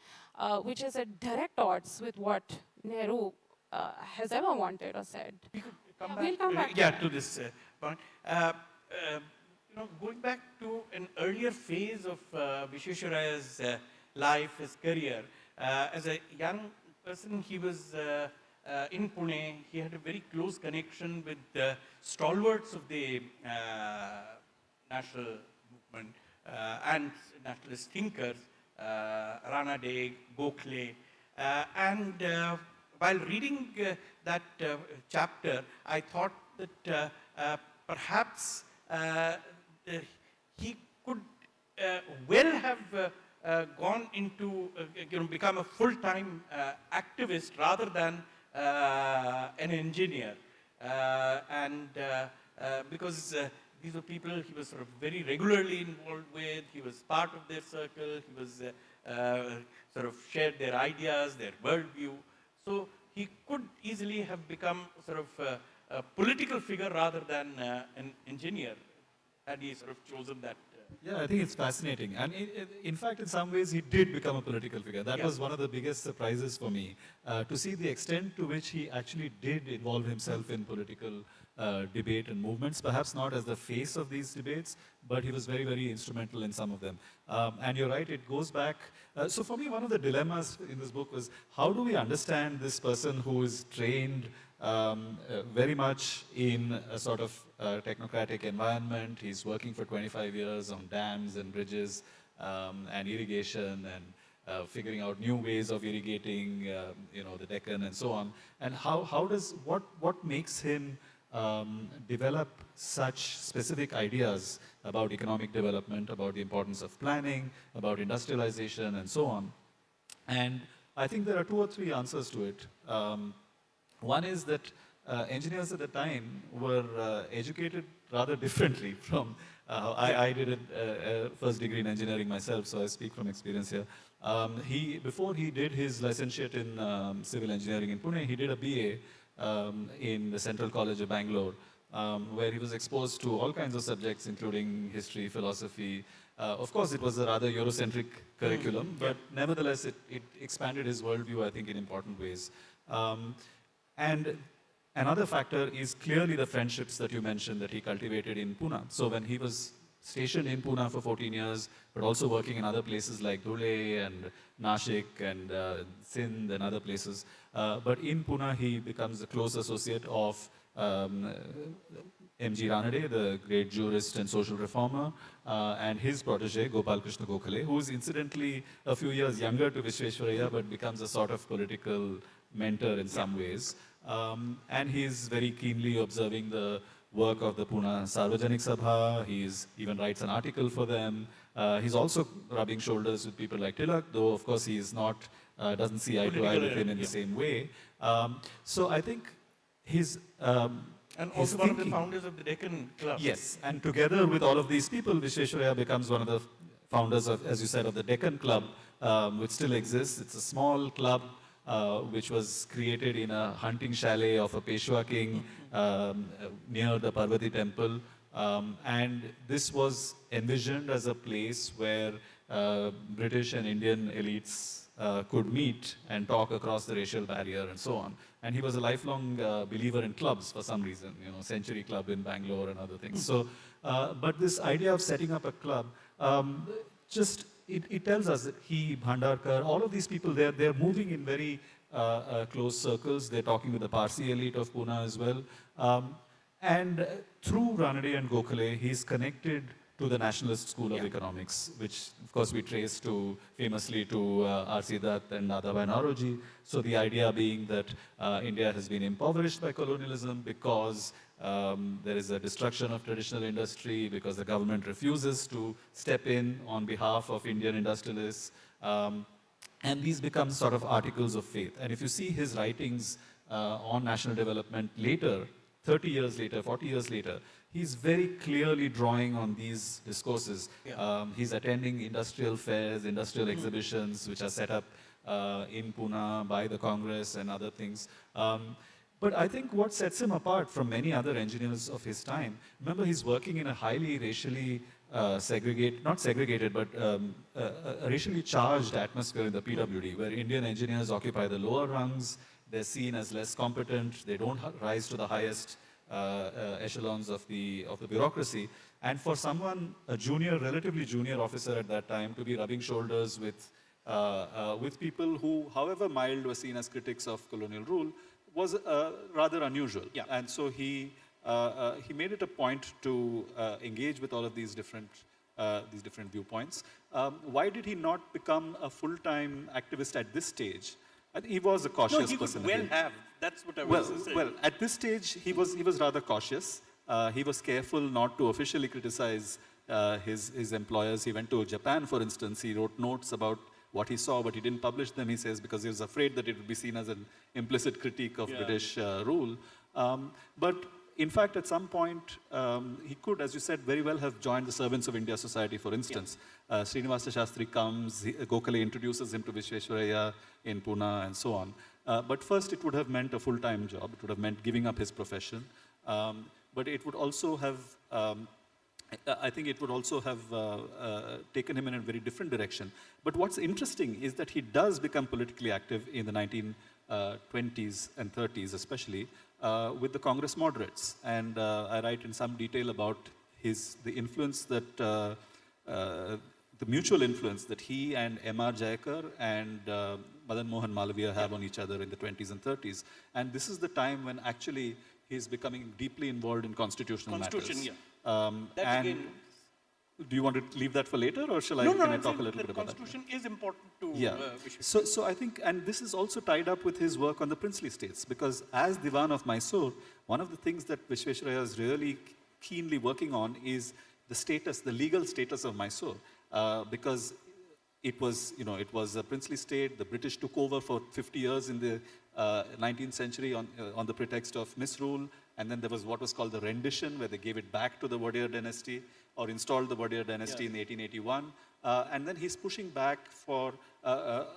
which is at direct odds with what Nehru has ever wanted or said. We could come We'll come back to this point. Going back to an earlier phase of Visvesvaraya's life, his career, as a young person, he was in Pune. He had a very close connection with the stalwarts of the national movement and nationalist thinkers, Rana Deg, Gokhale, and while reading that chapter, I thought that perhaps he could well have gone into, become a full-time activist rather than an engineer. Because these were people he was sort of very regularly involved with, he was part of their circle, he was sort of shared their ideas, their worldview. So he could easily have become sort of a political figure rather than an engineer, had he sort of chosen that Yeah, I think it's fascinating. And in fact, in some ways, he did become a political figure. That was one of the biggest surprises for me, to see the extent to which he actually did involve himself in political debate and movements, perhaps not as the face of these debates, but he was very, very instrumental in some of them. And you're right, it goes back. So for me, one of the dilemmas in this book was, how do we understand this person who is trained very much in a sort of technocratic environment? He's working for 25 years on dams and bridges and irrigation and figuring out new ways of irrigating, the Deccan and so on. And what makes him develop such specific ideas about economic development, about the importance of planning, about industrialization and so on? And I think there are 2 or 3 answers to it. One is that engineers at the time were educated rather differently from, I did a first degree in engineering myself, so I speak from experience here. Before he did his licentiate in civil engineering in Pune, he did a BA in the Central College of Bangalore, where he was exposed to all kinds of subjects, including history, philosophy. Of course, it was a rather Eurocentric curriculum, but nevertheless, it expanded his worldview, I think, in important ways. And another factor is clearly the friendships that you mentioned that he cultivated in Pune. So when he was stationed in Pune for 14 years, but also working in other places like Dhule and Nashik and Sindh and other places. But in Pune, he becomes a close associate of M.G. Ranade, the great jurist and social reformer, and his protege, Gopal Krishna Gokhale, who is incidentally a few years younger to Visvesvaraya, but becomes a sort of political mentor in some ways. And he's very keenly observing the work of the Pune Sarvajanik Sabha. He even writes an article for them. He's also rubbing shoulders with people like Tilak, though of course he is not, doesn't see eye to eye with him in the same way. So I think his and also one of the founders of the Deccan Club. Yes, and together with all of these people, Visvesvaraya becomes one of the founders of, as you said, of the Deccan Club, which still exists. It's a small club which was created in a hunting chalet of a Peshwa king near the Parvati temple. And this was envisioned as a place where British and Indian elites could meet and talk across the racial barrier and so on. And he was a lifelong believer in clubs for some reason, Century Club in Bangalore and other things. So, but this idea of setting up a club, it tells us that he, Bhandarkar, all of these people, they're moving in very close circles. They're talking with the Parsi elite of Pune as well. And through Ranade and Gokhale, he's connected to the Nationalist School of Economics, which of course we trace famously to R.C. Dutt and Dadabhai Naoroji. So the idea being that India has been impoverished by colonialism because there is a destruction of traditional industry, because the government refuses to step in on behalf of Indian industrialists. And these become sort of articles of faith. And if you see his writings on national development later, 30 years later, 40 years later, he's very clearly drawing on these discourses. He's attending industrial fairs, industrial exhibitions, which are set up in Pune by the Congress and other things. But I think what sets him apart from many other engineers of his time, remember he's working in a highly racially not segregated, but a racially charged atmosphere in the PWD, where Indian engineers occupy the lower rungs. They're seen as less competent. They don't rise to the highest echelons of the bureaucracy. And for someone, a relatively junior officer at that time, to be rubbing shoulders with people who, however mild, were seen as critics of colonial rule, was rather unusual. And so he made it a point to engage with all of these different viewpoints. Why did he not become a full-time activist at this stage? I think he was a cautious person. No, he could well have. That's what I was saying. Well, at this stage, he was rather cautious. He was careful not to officially criticize his employers. He went to Japan, for instance. He wrote notes about what he saw, but he didn't publish them, he says, because he was afraid that it would be seen as an implicit critique of British rule. But in fact, at some point, he could, as you said, very well have joined the Servants of India Society, for instance. Srinivasa Shastri comes, Gokhale introduces him to Visvesvaraya in Pune, and so on. But first, it would have meant a full-time job. It would have meant giving up his profession. But it would also have I think it would also have taken him in a very different direction. But what's interesting is that he does become politically active in the 1920s and 30s, especially with the Congress moderates. And I write in some detail about the influence that, the mutual influence that he and M.R. Jayakar and Madan Mohan Malaviya have on each other in the 20s and 30s. And this is the time when actually he's becoming deeply involved in constitutional matters. Yeah. That And again, do you want to leave that for later, or shall no, can I I'm talk a saying little the bit about that? Constitution is important to Yeah. Visvesvaraya. So I think, and this is also tied up with his work on the princely states, because as Diwan of Mysore, one of the things that Visvesvaraya is really keenly working on is the status, the legal status of Mysore, because it was, it was a princely state. The British took over for 50 years in the 19th century on the pretext of misrule. And then there was what was called the rendition, where they gave it back to the Wadiyar dynasty, or installed the Wadiyar dynasty in 1881. And then he's pushing back for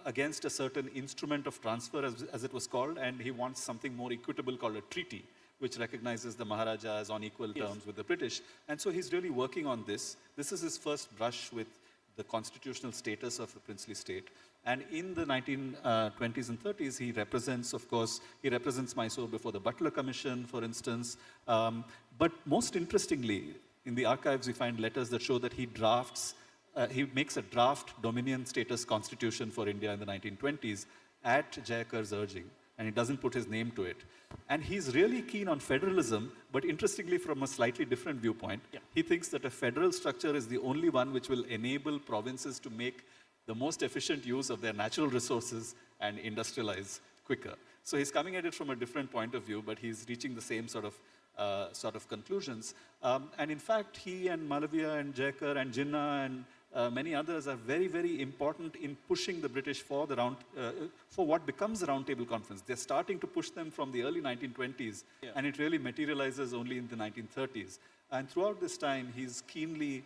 against a certain instrument of transfer, as it was called, and he wants something more equitable called a treaty, which recognizes the Maharaja as on equal terms with the British. And so he's really working on this. This is his first brush with the constitutional status of the princely state. And in the 1920s and 30s, he represents, of course, he represents Mysore before the Butler Commission, for instance. But most interestingly, in the archives, we find letters that show that he makes a draft dominion status constitution for India in the 1920s at Jayakar's urging, and he doesn't put his name to it. And he's really keen on federalism, but interestingly from a slightly different viewpoint. Yeah. He thinks that a federal structure is the only one which will enable provinces to make the most efficient use of their natural resources and industrialize quicker. So he's coming at it from a different point of view, but he's reaching the same sort of conclusions. And in fact, he and Malaviya and Jayakar and Jinnah and many others are very, very important in pushing the British for for what becomes the Round Table Conference. They're starting to push them from the early 1920s, and it really materializes only in the 1930s. And throughout this time, he's keenly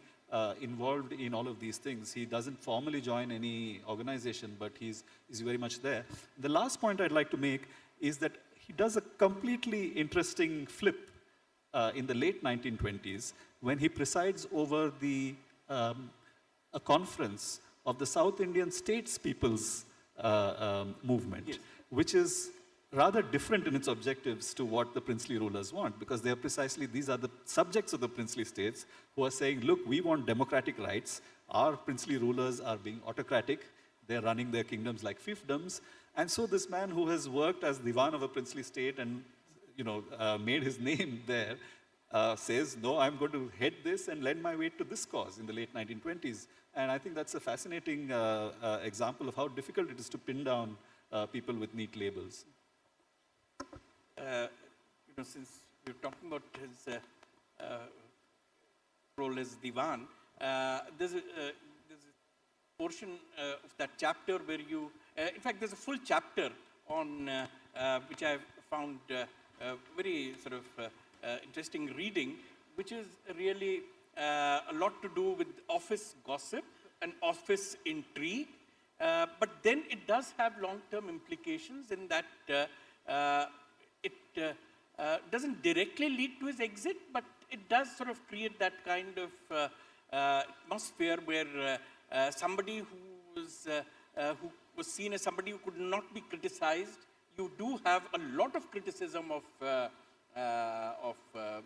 involved in all of these things. He doesn't formally join any organization, but he's very much there. The last point I'd like to make is that he does a completely interesting flip in the late 1920s when he presides over a conference of the South Indian States People's movement, which is rather different in its objectives to what the princely rulers want, because they are precisely, these are the subjects of the princely states who are saying, look, we want democratic rights. Our princely rulers are being autocratic. They're running their kingdoms like fiefdoms. And so this man who has worked as Diwan of a princely state and made his name there, says, no, I'm going to head this and lend my weight to this cause in the late 1920s. And I think that's a fascinating example of how difficult it is to pin down people with neat labels. Since we're talking about his role as Diwan, there's a portion of that chapter where you, in fact, there's a full chapter on which I've found very sort of interesting reading, which is really a lot to do with office gossip and office intrigue. But then it does have long-term implications in that it doesn't directly lead to his exit, but it does sort of create that kind of atmosphere where somebody who was seen as somebody who could not be criticized, you do have a lot of criticism of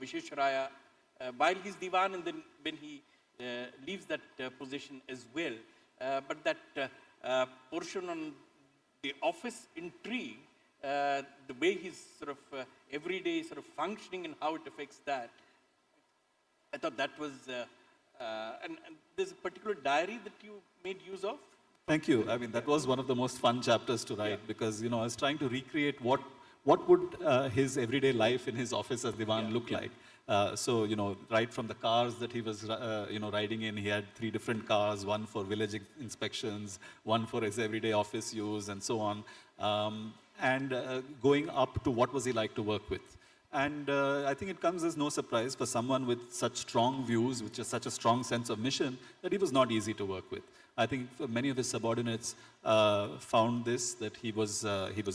Visvesvaraya while he's Diwan, and then when he leaves that position as well. But that portion on the office intrigue, the way he's sort of everyday sort of functioning and how it affects that, I thought that was, and there's a particular diary that you made use of. Thank you. I mean, that was one of the most fun chapters to write, because, I was trying to recreate what would his everyday life in his office as Diwan look like. So, right from the cars that he was, riding in, he had 3 different cars, one for village inspections, one for his everyday office use, and so on. And going up to what was he like to work with. And I think it comes as no surprise for someone with such strong views, which is such a strong sense of mission, that he was not easy to work with. I think many of his subordinates found this, that he was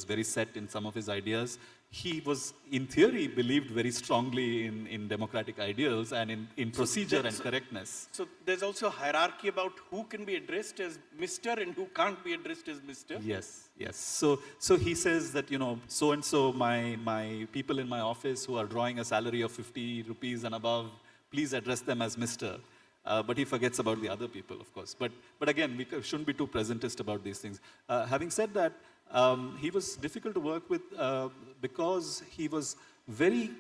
very set in some of his ideas. he was, in theory, believed very strongly in democratic ideals and in procedure and correctness. So there's also a hierarchy about who can be addressed as Mr. and who can't be addressed as Mr. Yes, yes. So he says that, so and so, my people in my office who are drawing a salary of 50 rupees and above, please address them as Mr. But he forgets about the other people, of course. But again, we shouldn't be too presentist about these things. Having said that, he was difficult to work with because he was very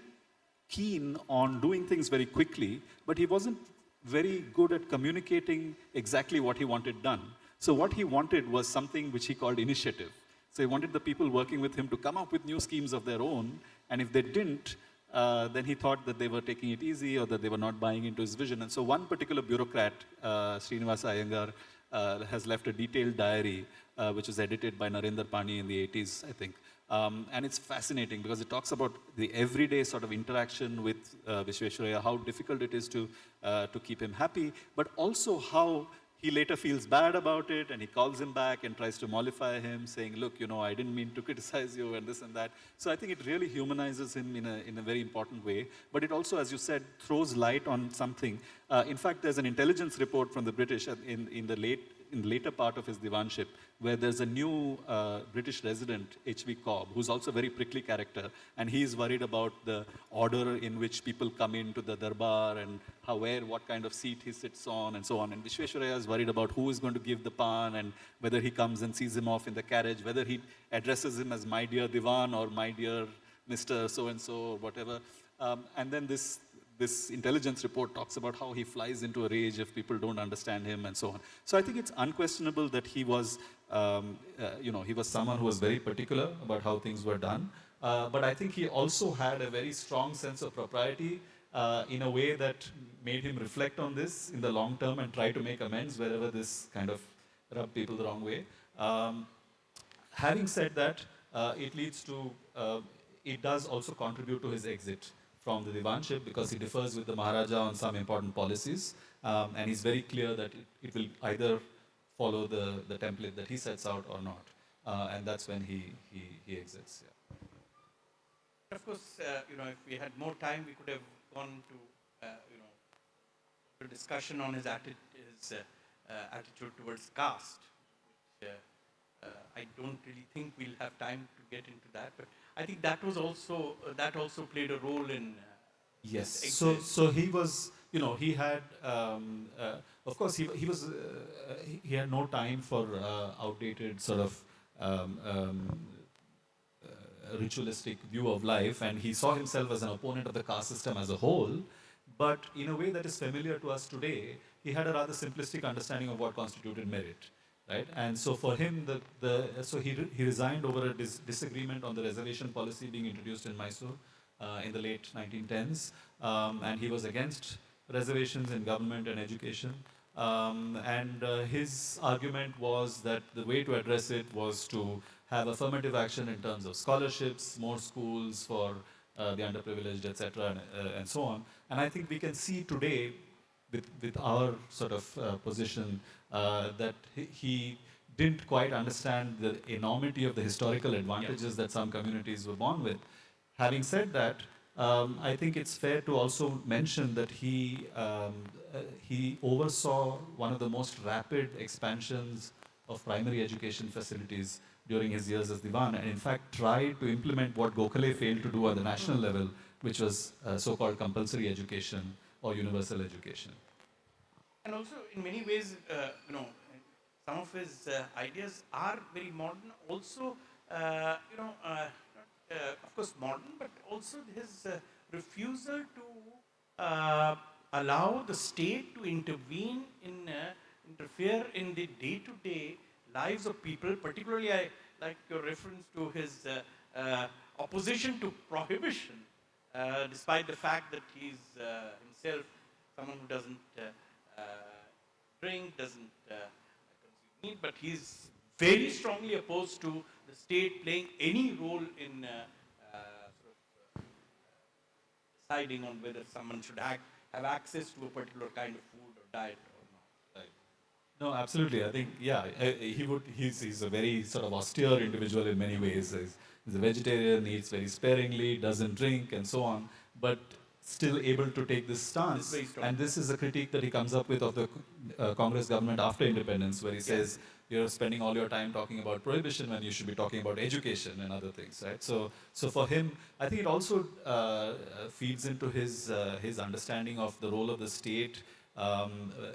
keen on doing things very quickly, but he wasn't very good at communicating exactly what he wanted done. So what he wanted was something which he called initiative. So he wanted the people working with him to come up with new schemes of their own, and if they didn't, then he thought that they were taking it easy or that they were not buying into his vision. And so one particular bureaucrat, Srinivasa Iyengar, has left a detailed diary, which was edited by Narendra Pani in the 80s, I think. And it's fascinating because it talks about the everyday sort of interaction with Visvesvaraya, how difficult it is to keep him happy, but also how he later feels bad about it, and he calls him back and tries to mollify him, saying, look, I didn't mean to criticize you and this and that. So I think it really humanizes him in a very important way. But it also, as you said, throws light on something. In fact, there's an intelligence report from the British in the later part of his divanship, where there's a new British resident, H.V. Cobb, who's also a very prickly character, and he's worried about the order in which people come into the darbar and what kind of seat he sits on and so on. And Visvesvaraya is worried about who is going to give the pan and whether he comes and sees him off in the carriage, whether he addresses him as my dear Diwan or my dear Mr. So-and-so or whatever. And then this intelligence report talks about how he flies into a rage if people don't understand him and so on. So I think it's unquestionable that he was, he was someone who was very particular about how things were done. But I think he also had a very strong sense of propriety in a way that made him reflect on this in the long term and try to make amends wherever this kind of rubbed people the wrong way. Having said that, it does also contribute to his exit from the Divanship because he differs with the Maharaja on some important policies, and he's very clear that it will either follow the template that he sets out or not, and that's when he exits. Yeah. Of course, if we had more time, we could have gone to, a discussion on his attitude towards caste, which I don't really think we'll have time to get into that, but I think that also played a role in. Yes. So he was, he had, of course, he had no time for outdated sort of ritualistic view of life, and he saw himself as an opponent of the caste system as a whole. But in a way that is familiar to us today, he had a rather simplistic understanding of what constituted merit. Right? And so for him, he resigned over a disagreement on the reservation policy being introduced in Mysore in the late 1910s, and he was against reservations in government and education. His argument was that the way to address it was to have affirmative action in terms of scholarships, more schools for the underprivileged, etc., and so on. And I think we can see today, with our sort of position, that he didn't quite understand the enormity of the historical advantages that some communities were born with. Having said that, I think it's fair to also mention that he oversaw one of the most rapid expansions of primary education facilities during his years as Diwan, and in fact tried to implement what Gokhale failed to do at the national level, which was so-called compulsory education or universal education. And also, in many ways, some of his ideas are very modern. Also, of course, modern, but also his refusal to allow the state to intervene interfere in the day-to-day lives of people. Particularly, I like your reference to his opposition to prohibition, despite the fact that he's himself someone who doesn't drink, doesn't consume meat, but he's very strongly opposed to the state playing any role in deciding on whether someone should have access to a particular kind of food or diet or not. Right. No, absolutely. I think, yeah, he's a very sort of austere individual in many ways. He's a vegetarian, eats very sparingly, doesn't drink, and so on, but still able to take this stance. very strong. And this is a critique that he comes up with of the Congress government after independence, where he says, you're spending all your time talking about prohibition when you should be talking about education and other things, right? So for him, I think it also feeds into his understanding of the role of the state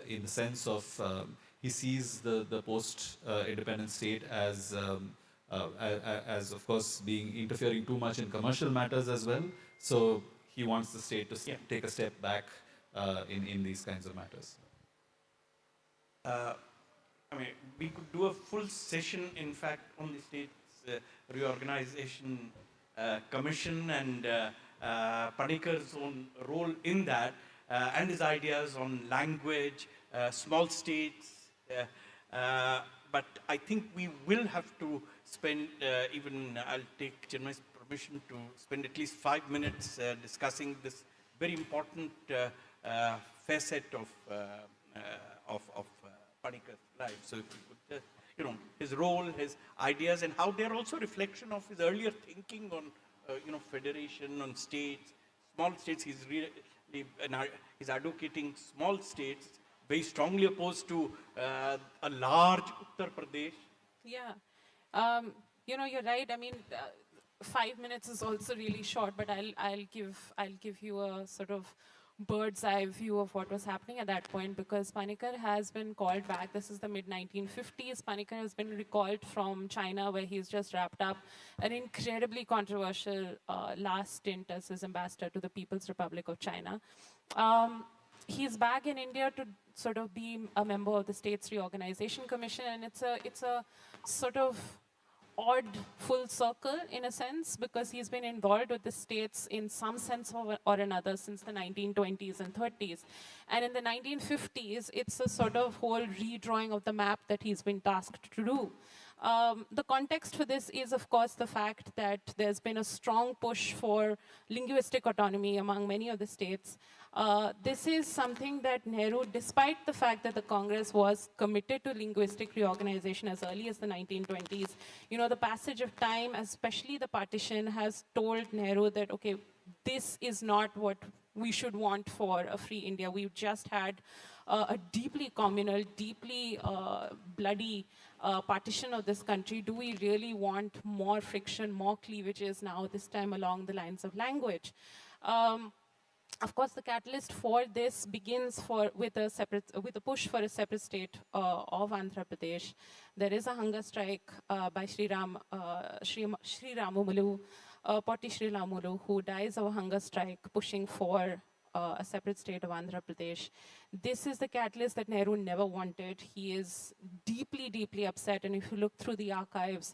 in the sense of he sees the post-independent state as of course being interfering too much in commercial matters as well. So he wants the state to take a step back in these kinds of matters. I mean, we could do a full session, in fact, on the state's reorganization commission and Panikkar's own role in that, and his ideas on language, small states. But I think we will have to spend, I'll take Chinmay's permission to spend at least 5 minutes discussing this very important facet of Panikkar's life. So if you could, his role, his ideas, and how they're also a reflection of his earlier thinking on, federation, on states, small states. He's really, he's advocating small states, very strongly opposed to a large Uttar Pradesh. Yeah. You're right. I mean, 5 minutes is also really short, but I'll give you a sort of bird's eye view of what was happening at that point, because Panikkar has been called back. This is the mid-1950s. Panikkar has been recalled from China, where he's just wrapped up an incredibly controversial last stint as his ambassador to the People's Republic of China. He's back in India to sort of be a member of the States Reorganization Commission, and it's a sort of odd full circle in a sense, because he's been involved with the states in some sense or another since the 1920s and 30s. And in the 1950s, it's a sort of whole redrawing of the map that he's been tasked to do. The context for this is, of course, the fact that there's been a strong push for linguistic autonomy among many of the states. This is something that Nehru, despite the fact that the Congress was committed to linguistic reorganization as early as the 1920s, the passage of time, especially the partition, has told Nehru that, okay, this is not what we should want for a free India. We've just had a deeply communal, deeply bloody partition of this country. Do we really want more friction, more cleavages now, this time along the lines of language? Of course, the catalyst for this begins with a push for a separate state of Andhra Pradesh. There is a hunger strike by Sri Ramulu, Potti Sri Ramulu, who dies of a hunger strike pushing for a separate state of Andhra Pradesh. This is the catalyst that Nehru never wanted. He is deeply, deeply upset. And if you look through the archives,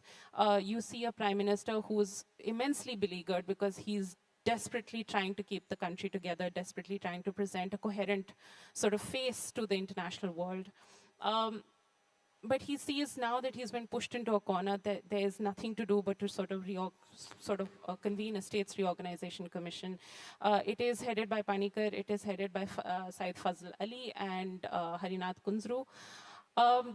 you see a prime minister who's immensely beleaguered because he's desperately trying to keep the country together, desperately trying to present a coherent sort of face to the international world. But he sees now that he's been pushed into a corner, that there is nothing to do but to sort of convene a states reorganization commission. It is headed by Panikkar, it is headed by Syed Fazl Ali and Harinath Kunzru.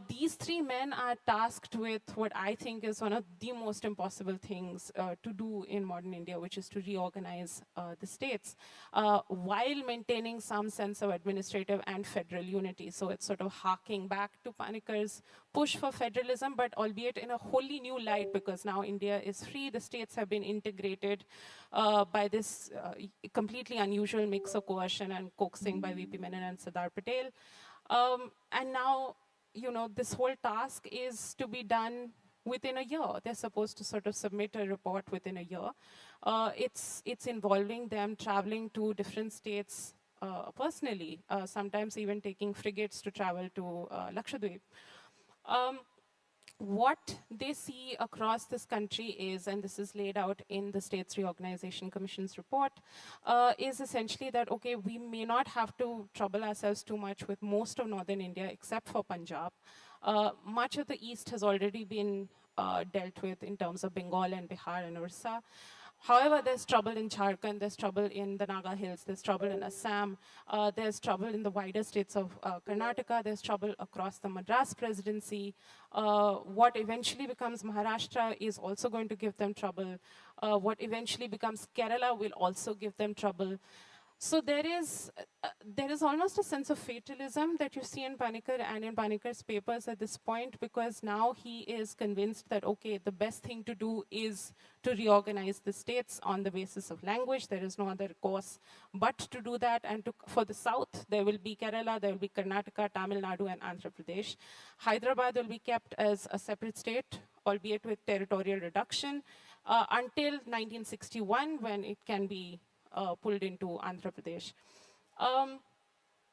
These three men are tasked with what I think is one of the most impossible things to do in modern India, which is to reorganize the states while maintaining some sense of administrative and federal unity. So it's sort of harking back to Panikkar's push for federalism, but albeit in a wholly new light, because now India is free. The states have been integrated by this completely unusual mix of coercion and coaxing by VP Menon and Sardar Patel. And now, this whole task is to be done within a year. They're supposed to sort of submit a report within a year. It's involving them traveling to different states personally, sometimes even taking frigates to travel to Lakshadweep. What they see across this country is, and this is laid out in the States Reorganization Commission's report, is essentially that, okay, we may not have to trouble ourselves too much with most of northern India except for Punjab. Much of the east has already been dealt with in terms of Bengal and Bihar and Orissa. However, there's trouble in Jharkhand, there's trouble in the Naga Hills, there's trouble in Assam, there's trouble in the wider states of Karnataka, there's trouble across the Madras presidency. What eventually becomes Maharashtra is also going to give them trouble. What eventually becomes Kerala will also give them trouble. So there is almost a sense of fatalism that you see in Panikkar and in Panikkar's papers at this point, because now he is convinced that, okay, the best thing to do is to reorganize the states on the basis of language. There is no other course but to do that. And for the south, there will be Kerala, there will be Karnataka, Tamil Nadu, and Andhra Pradesh. Hyderabad will be kept as a separate state, albeit with territorial reduction, until 1961, when it can be pulled into Andhra Pradesh.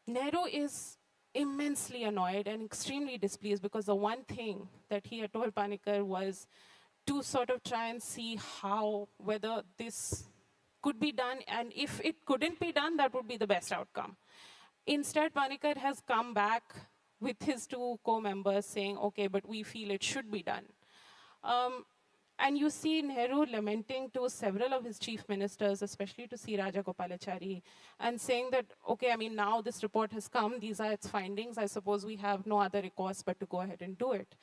Nehru is immensely annoyed and extremely displeased because the one thing that he had told Panikkar was to sort of try and see whether this could be done, and if it couldn't be done, that would be the best outcome. Instead, Panikkar has come back with his two co-members saying, okay, but we feel it should be done. And you see Nehru lamenting to several of his chief ministers, especially to C. Rajagopalachari, and saying that, okay, I mean, now this report has come, these are its findings, I suppose we have no other recourse but to go ahead and do it.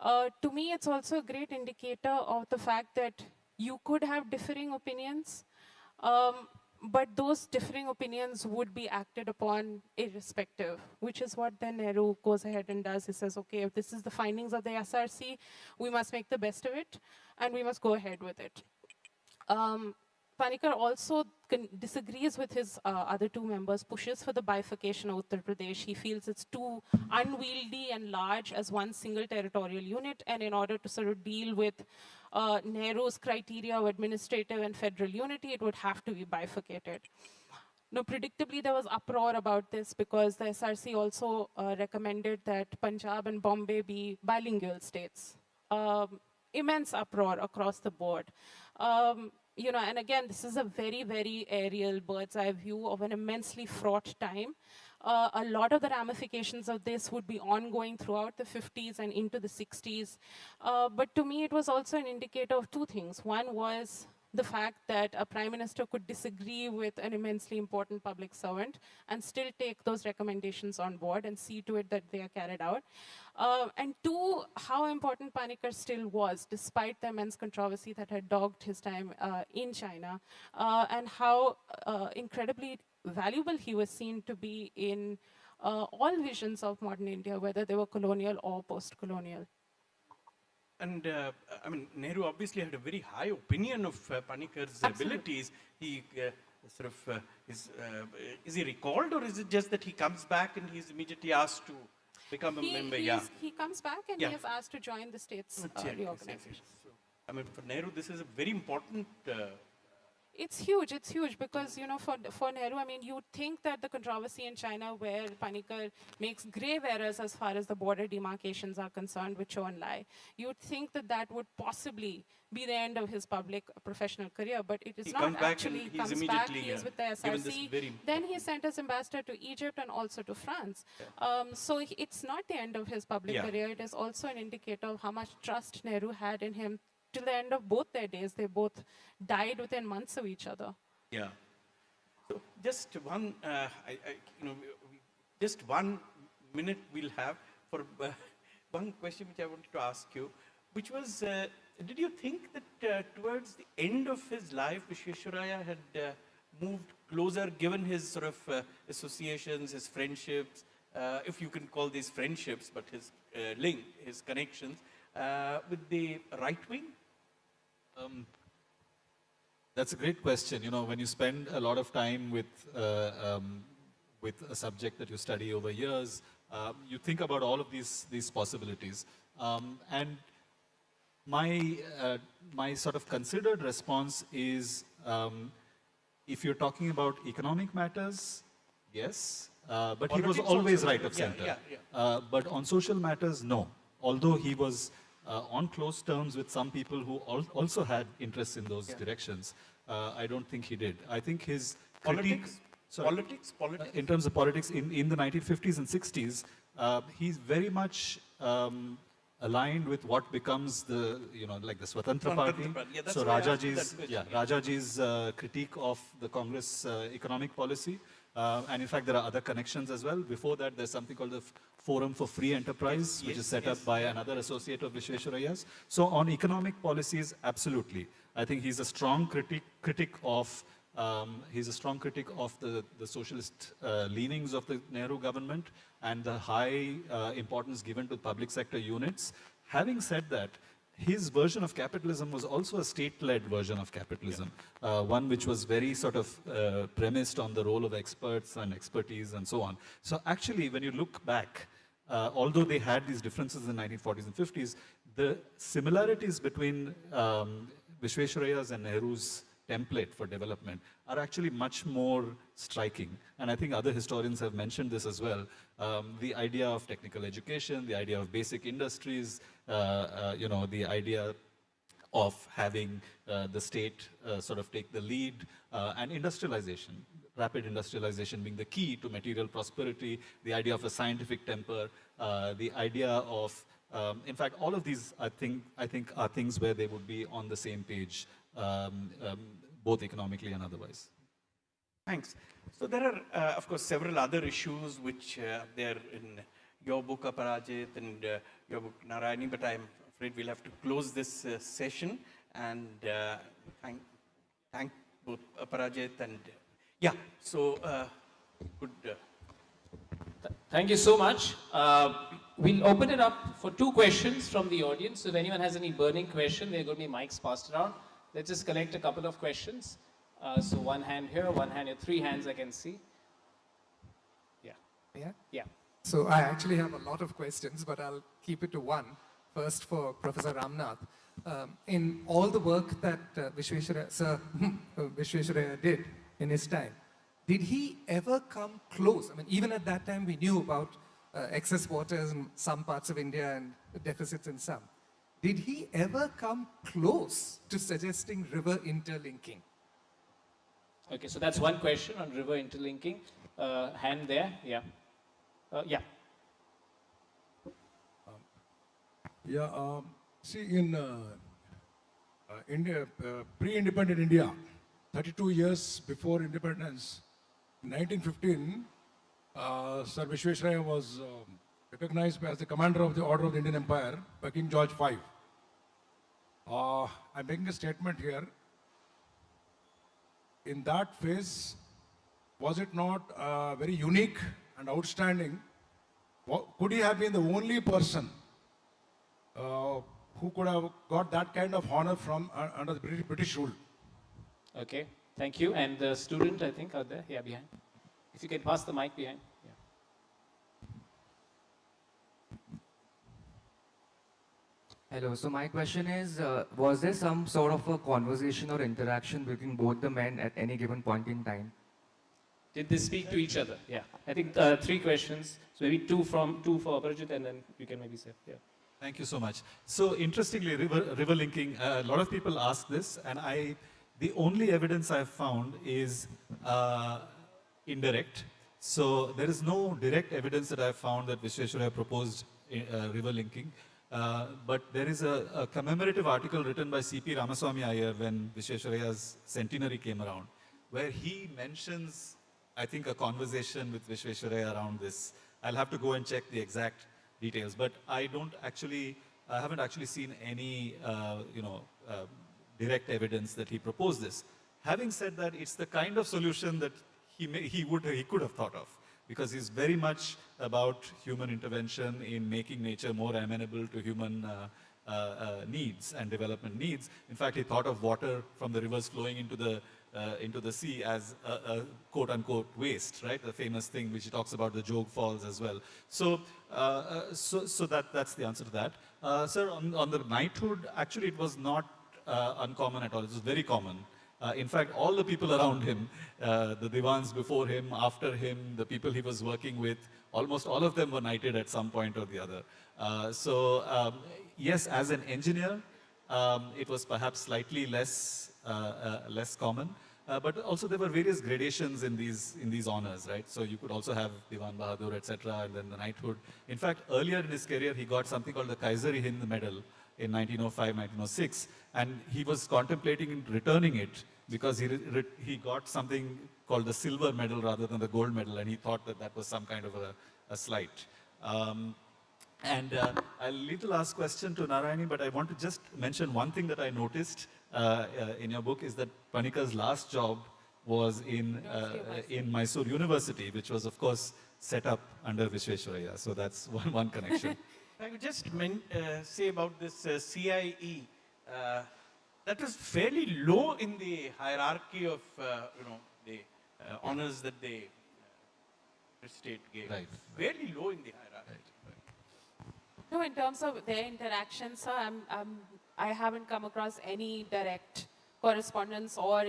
To me, it's also a great indicator of the fact that you could have differing opinions, but those differing opinions would be acted upon irrespective, which is what then Nehru goes ahead and does. He says, okay, if this is the findings of the SRC, we must make the best of it, and we must go ahead with it. Panikkar also disagrees with his other two members, pushes for the bifurcation of Uttar Pradesh. He feels it's too unwieldy and large as one single territorial unit, and in order to sort of deal with Nehru's criteria of administrative and federal unity, it would have to be bifurcated. Now, predictably, there was uproar about this because the SRC also recommended that Punjab and Bombay be bilingual states. Immense uproar across the board. You know, and again, this is a very, very aerial bird's eye view of an immensely fraught time. A lot of the ramifications of this would be ongoing throughout the 50s and into the 60s. But to me, it was also an indicator of two things. One was the fact that a prime minister could disagree with an immensely important public servant and still take those recommendations on board and see to it that they are carried out. And two, how important Panikkar still was, despite the immense controversy that had dogged his time in China, and how incredibly valuable he was seen to be in all visions of modern India, whether they were colonial or post-colonial. And I mean, Nehru obviously had a very high opinion of Panikkar's abilities. He is he recalled, or is it just that he comes back and he's immediately asked to become a member? He comes back and he is asked to join the state's reorganization. So, I mean, for Nehru, this is a very important. It's huge because, you know, for Nehru, I mean, you'd think that the controversy in China where Panikkar makes grave errors as far as the border demarcations are concerned with Zhou Enlai, you'd think that that would possibly be the end of his public professional career, but it is not actually. He comes back, he is with the SRC, then he sent as ambassador to Egypt and also to France. So it's not the end of his public career, it is also an indicator of how much trust Nehru had in him. Till the end of both their days, they both died within months of each other. Yeah. So just one, just 1 minute we'll have for one question which I wanted to ask you, which was, did you think that towards the end of his life, Visvesvaraya had moved closer, given his sort of associations, his friendships, if you can call these friendships, but his link, his connections with the right wing? That's a great question. You know, when you spend a lot of time with a subject that you study over years, you think about all of these possibilities. And my sort of considered response is, if you're talking about economic matters, yes, but politics he was always right of center. But on social matters, no. Although he was on close terms with some people who also had interests in those directions, I don't think he did. I think his politics, in terms of politics in the 1950s and 60s, he's very much aligned with what becomes the, like the Swatantra Party. Party. Yeah, that's So why I asked you that Rajaji's, question, Rajaji's critique of the Congress economic policy. And in fact, there are other connections as well. Before that, there's something called the Forum for Free Enterprise, which is set up by another associate of Visvesvaraya's. So on economic policies, absolutely. I think he's a strong critic of the socialist leanings of the Nehru government and the high importance given to public sector units. Having said that, his version of capitalism was also a state-led version of capitalism, one which was very sort of premised on the role of experts and expertise and so on. So actually, when you look back, although they had these differences in the 1940s and 50s, the similarities between Visvesvaraya's and Nehru's template for development are actually much more striking. And I think other historians have mentioned this as well. The idea of technical education, the idea of basic industries, the idea of having the state sort of take the lead, and industrialization, rapid industrialization being the key to material prosperity, the idea of a scientific temper, the idea of, in fact, all of these, I think are things where they would be on the same page, both economically and otherwise. Thanks. So there are, of course, several other issues which there in your book, Aparajith, and your book, Narayani, but I'm afraid we'll have to close this session and thank both Aparajith and, yeah, so good. Thank you so much. We'll open it up for 2 questions from the audience. So if anyone has any burning question, there are going to be mics passed around. Let's just collect a couple of questions. So one hand here, one hand here, 3 hands I can see. Yeah. Yeah? Yeah. So I actually have a lot of questions, but I'll keep it to one. First for Professor Ramnath. In all the work that Visvesvaraya did in his time, did he ever come close? I mean, even at that time we knew about excess waters in some parts of India and deficits in some. Did he ever come close to suggesting river interlinking? Okay, so that's one question on river interlinking. Hand there, yeah. Yeah. See, in India, pre-independent India, 32 years before independence, in 1915, Sir Visvesvaraya was recognized as the commander of the Order of the Indian Empire by King George V. I'm making a statement here. In that phase, was it not very unique and outstanding? Could he have been the only person who could have got that kind of honor from under the British rule? Okay, thank you. And the student, I think, out there, yeah, behind. If you can pass the mic behind. Yeah. Hello, so my question is, was there some sort of a conversation or interaction between both the men at any given point in time? Did they speak to each other? Yeah. I think 3 questions. So maybe 2 for Aparajith, and then you can maybe say, yeah. Thank you so much. So interestingly, river linking, a lot of people ask this, and the only evidence I've found is indirect. So there is no direct evidence that I've found that Visvesvaraya proposed river linking. But there is a commemorative article written by C.P. Ramaswamy Iyer when Visvesvaraya's centenary came around, where he mentions, I think, a conversation with Visvesvaraya around this. I'll have to go and check the exact details, but I haven't actually seen any, direct evidence that he proposed this. Having said that, it's the kind of solution that he could have thought of, because he's very much about human intervention in making nature more amenable to human needs and development needs. In fact, he thought of water from the rivers flowing into the sea as a quote-unquote waste, right? The famous thing which he talks about, the Jog Falls as well. So, that's the answer to that. Sir, on the knighthood, actually it was not uncommon at all. It was very common. In fact, all the people around him, the Diwans before him, after him, the people he was working with, almost all of them were knighted at some point or the other. Yes, as an engineer, it was perhaps slightly less common. but also there were various gradations in these honors, right? So you could also have Diwan Bahadur, etc., and then the knighthood. In fact, earlier in his career, he got something called the Kaiser-i-Hind Medal in 1905, 1906, and he was contemplating returning it because he got something called the silver medal rather than the gold medal, and he thought that that was some kind of a slight. I'll leave the last question to Narayani, but I want to just mention one thing that I noticed in your book is that Panikkar's last job was in Mysore University, which was, of course, set up under Visvesvaraya. So that's one connection. I could just say about this CIE, that was fairly low in the hierarchy of, the honors that the state gave. Right. Very low in the hierarchy. No, in terms of their interactions, sir, I haven't come across any direct correspondence or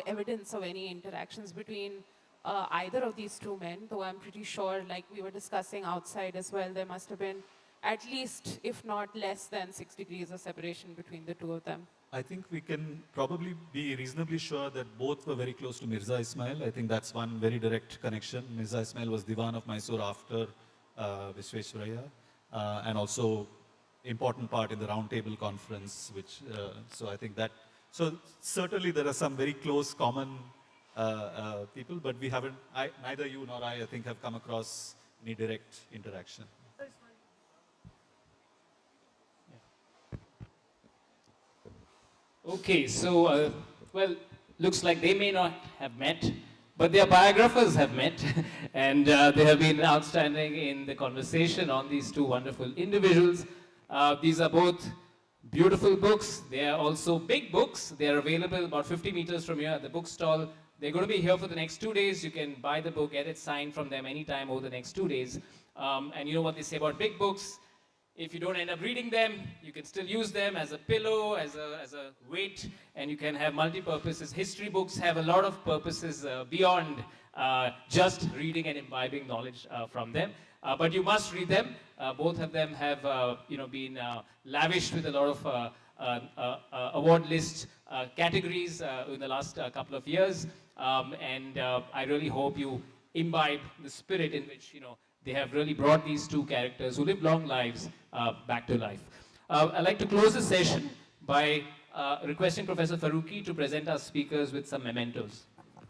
evidence of any interactions between either of these two men, though I'm pretty sure, like we were discussing outside as well, there must have been at least, if not less than 6 degrees of separation between the two of them. I think we can probably be reasonably sure that both were very close to Mirza Ismail. I think that's one very direct connection. Mirza Ismail was Diwan of Mysore after Visvesvaraya, and also important part in the Round Table Conference, which, so I think that, so certainly there are some very close common people, but we haven't, neither you nor I think, have come across any direct interaction. Okay, so, well, looks like they may not have met, but their biographers have met, and they have been outstanding in the conversation on these two wonderful individuals. These are both beautiful books. They are also big books. They are available about 50 meters from here at the bookstall. They're going to be here for the next 2 days. You can buy the book, get it signed from them anytime over the next 2 days. And you know what they say about big books. If you don't end up reading them, you can still use them as a pillow, as a weight, and you can have multi-purposes. History books have a lot of purposes beyond just reading and imbibing knowledge from them. But you must read them. Both of them have been lavished with a lot of award list categories in the last couple of years. And I really hope you imbibe the spirit in which they have really brought these two characters who live long lives back to life. I'd like to close the session by requesting Professor Farooqui to present our speakers with some mementos.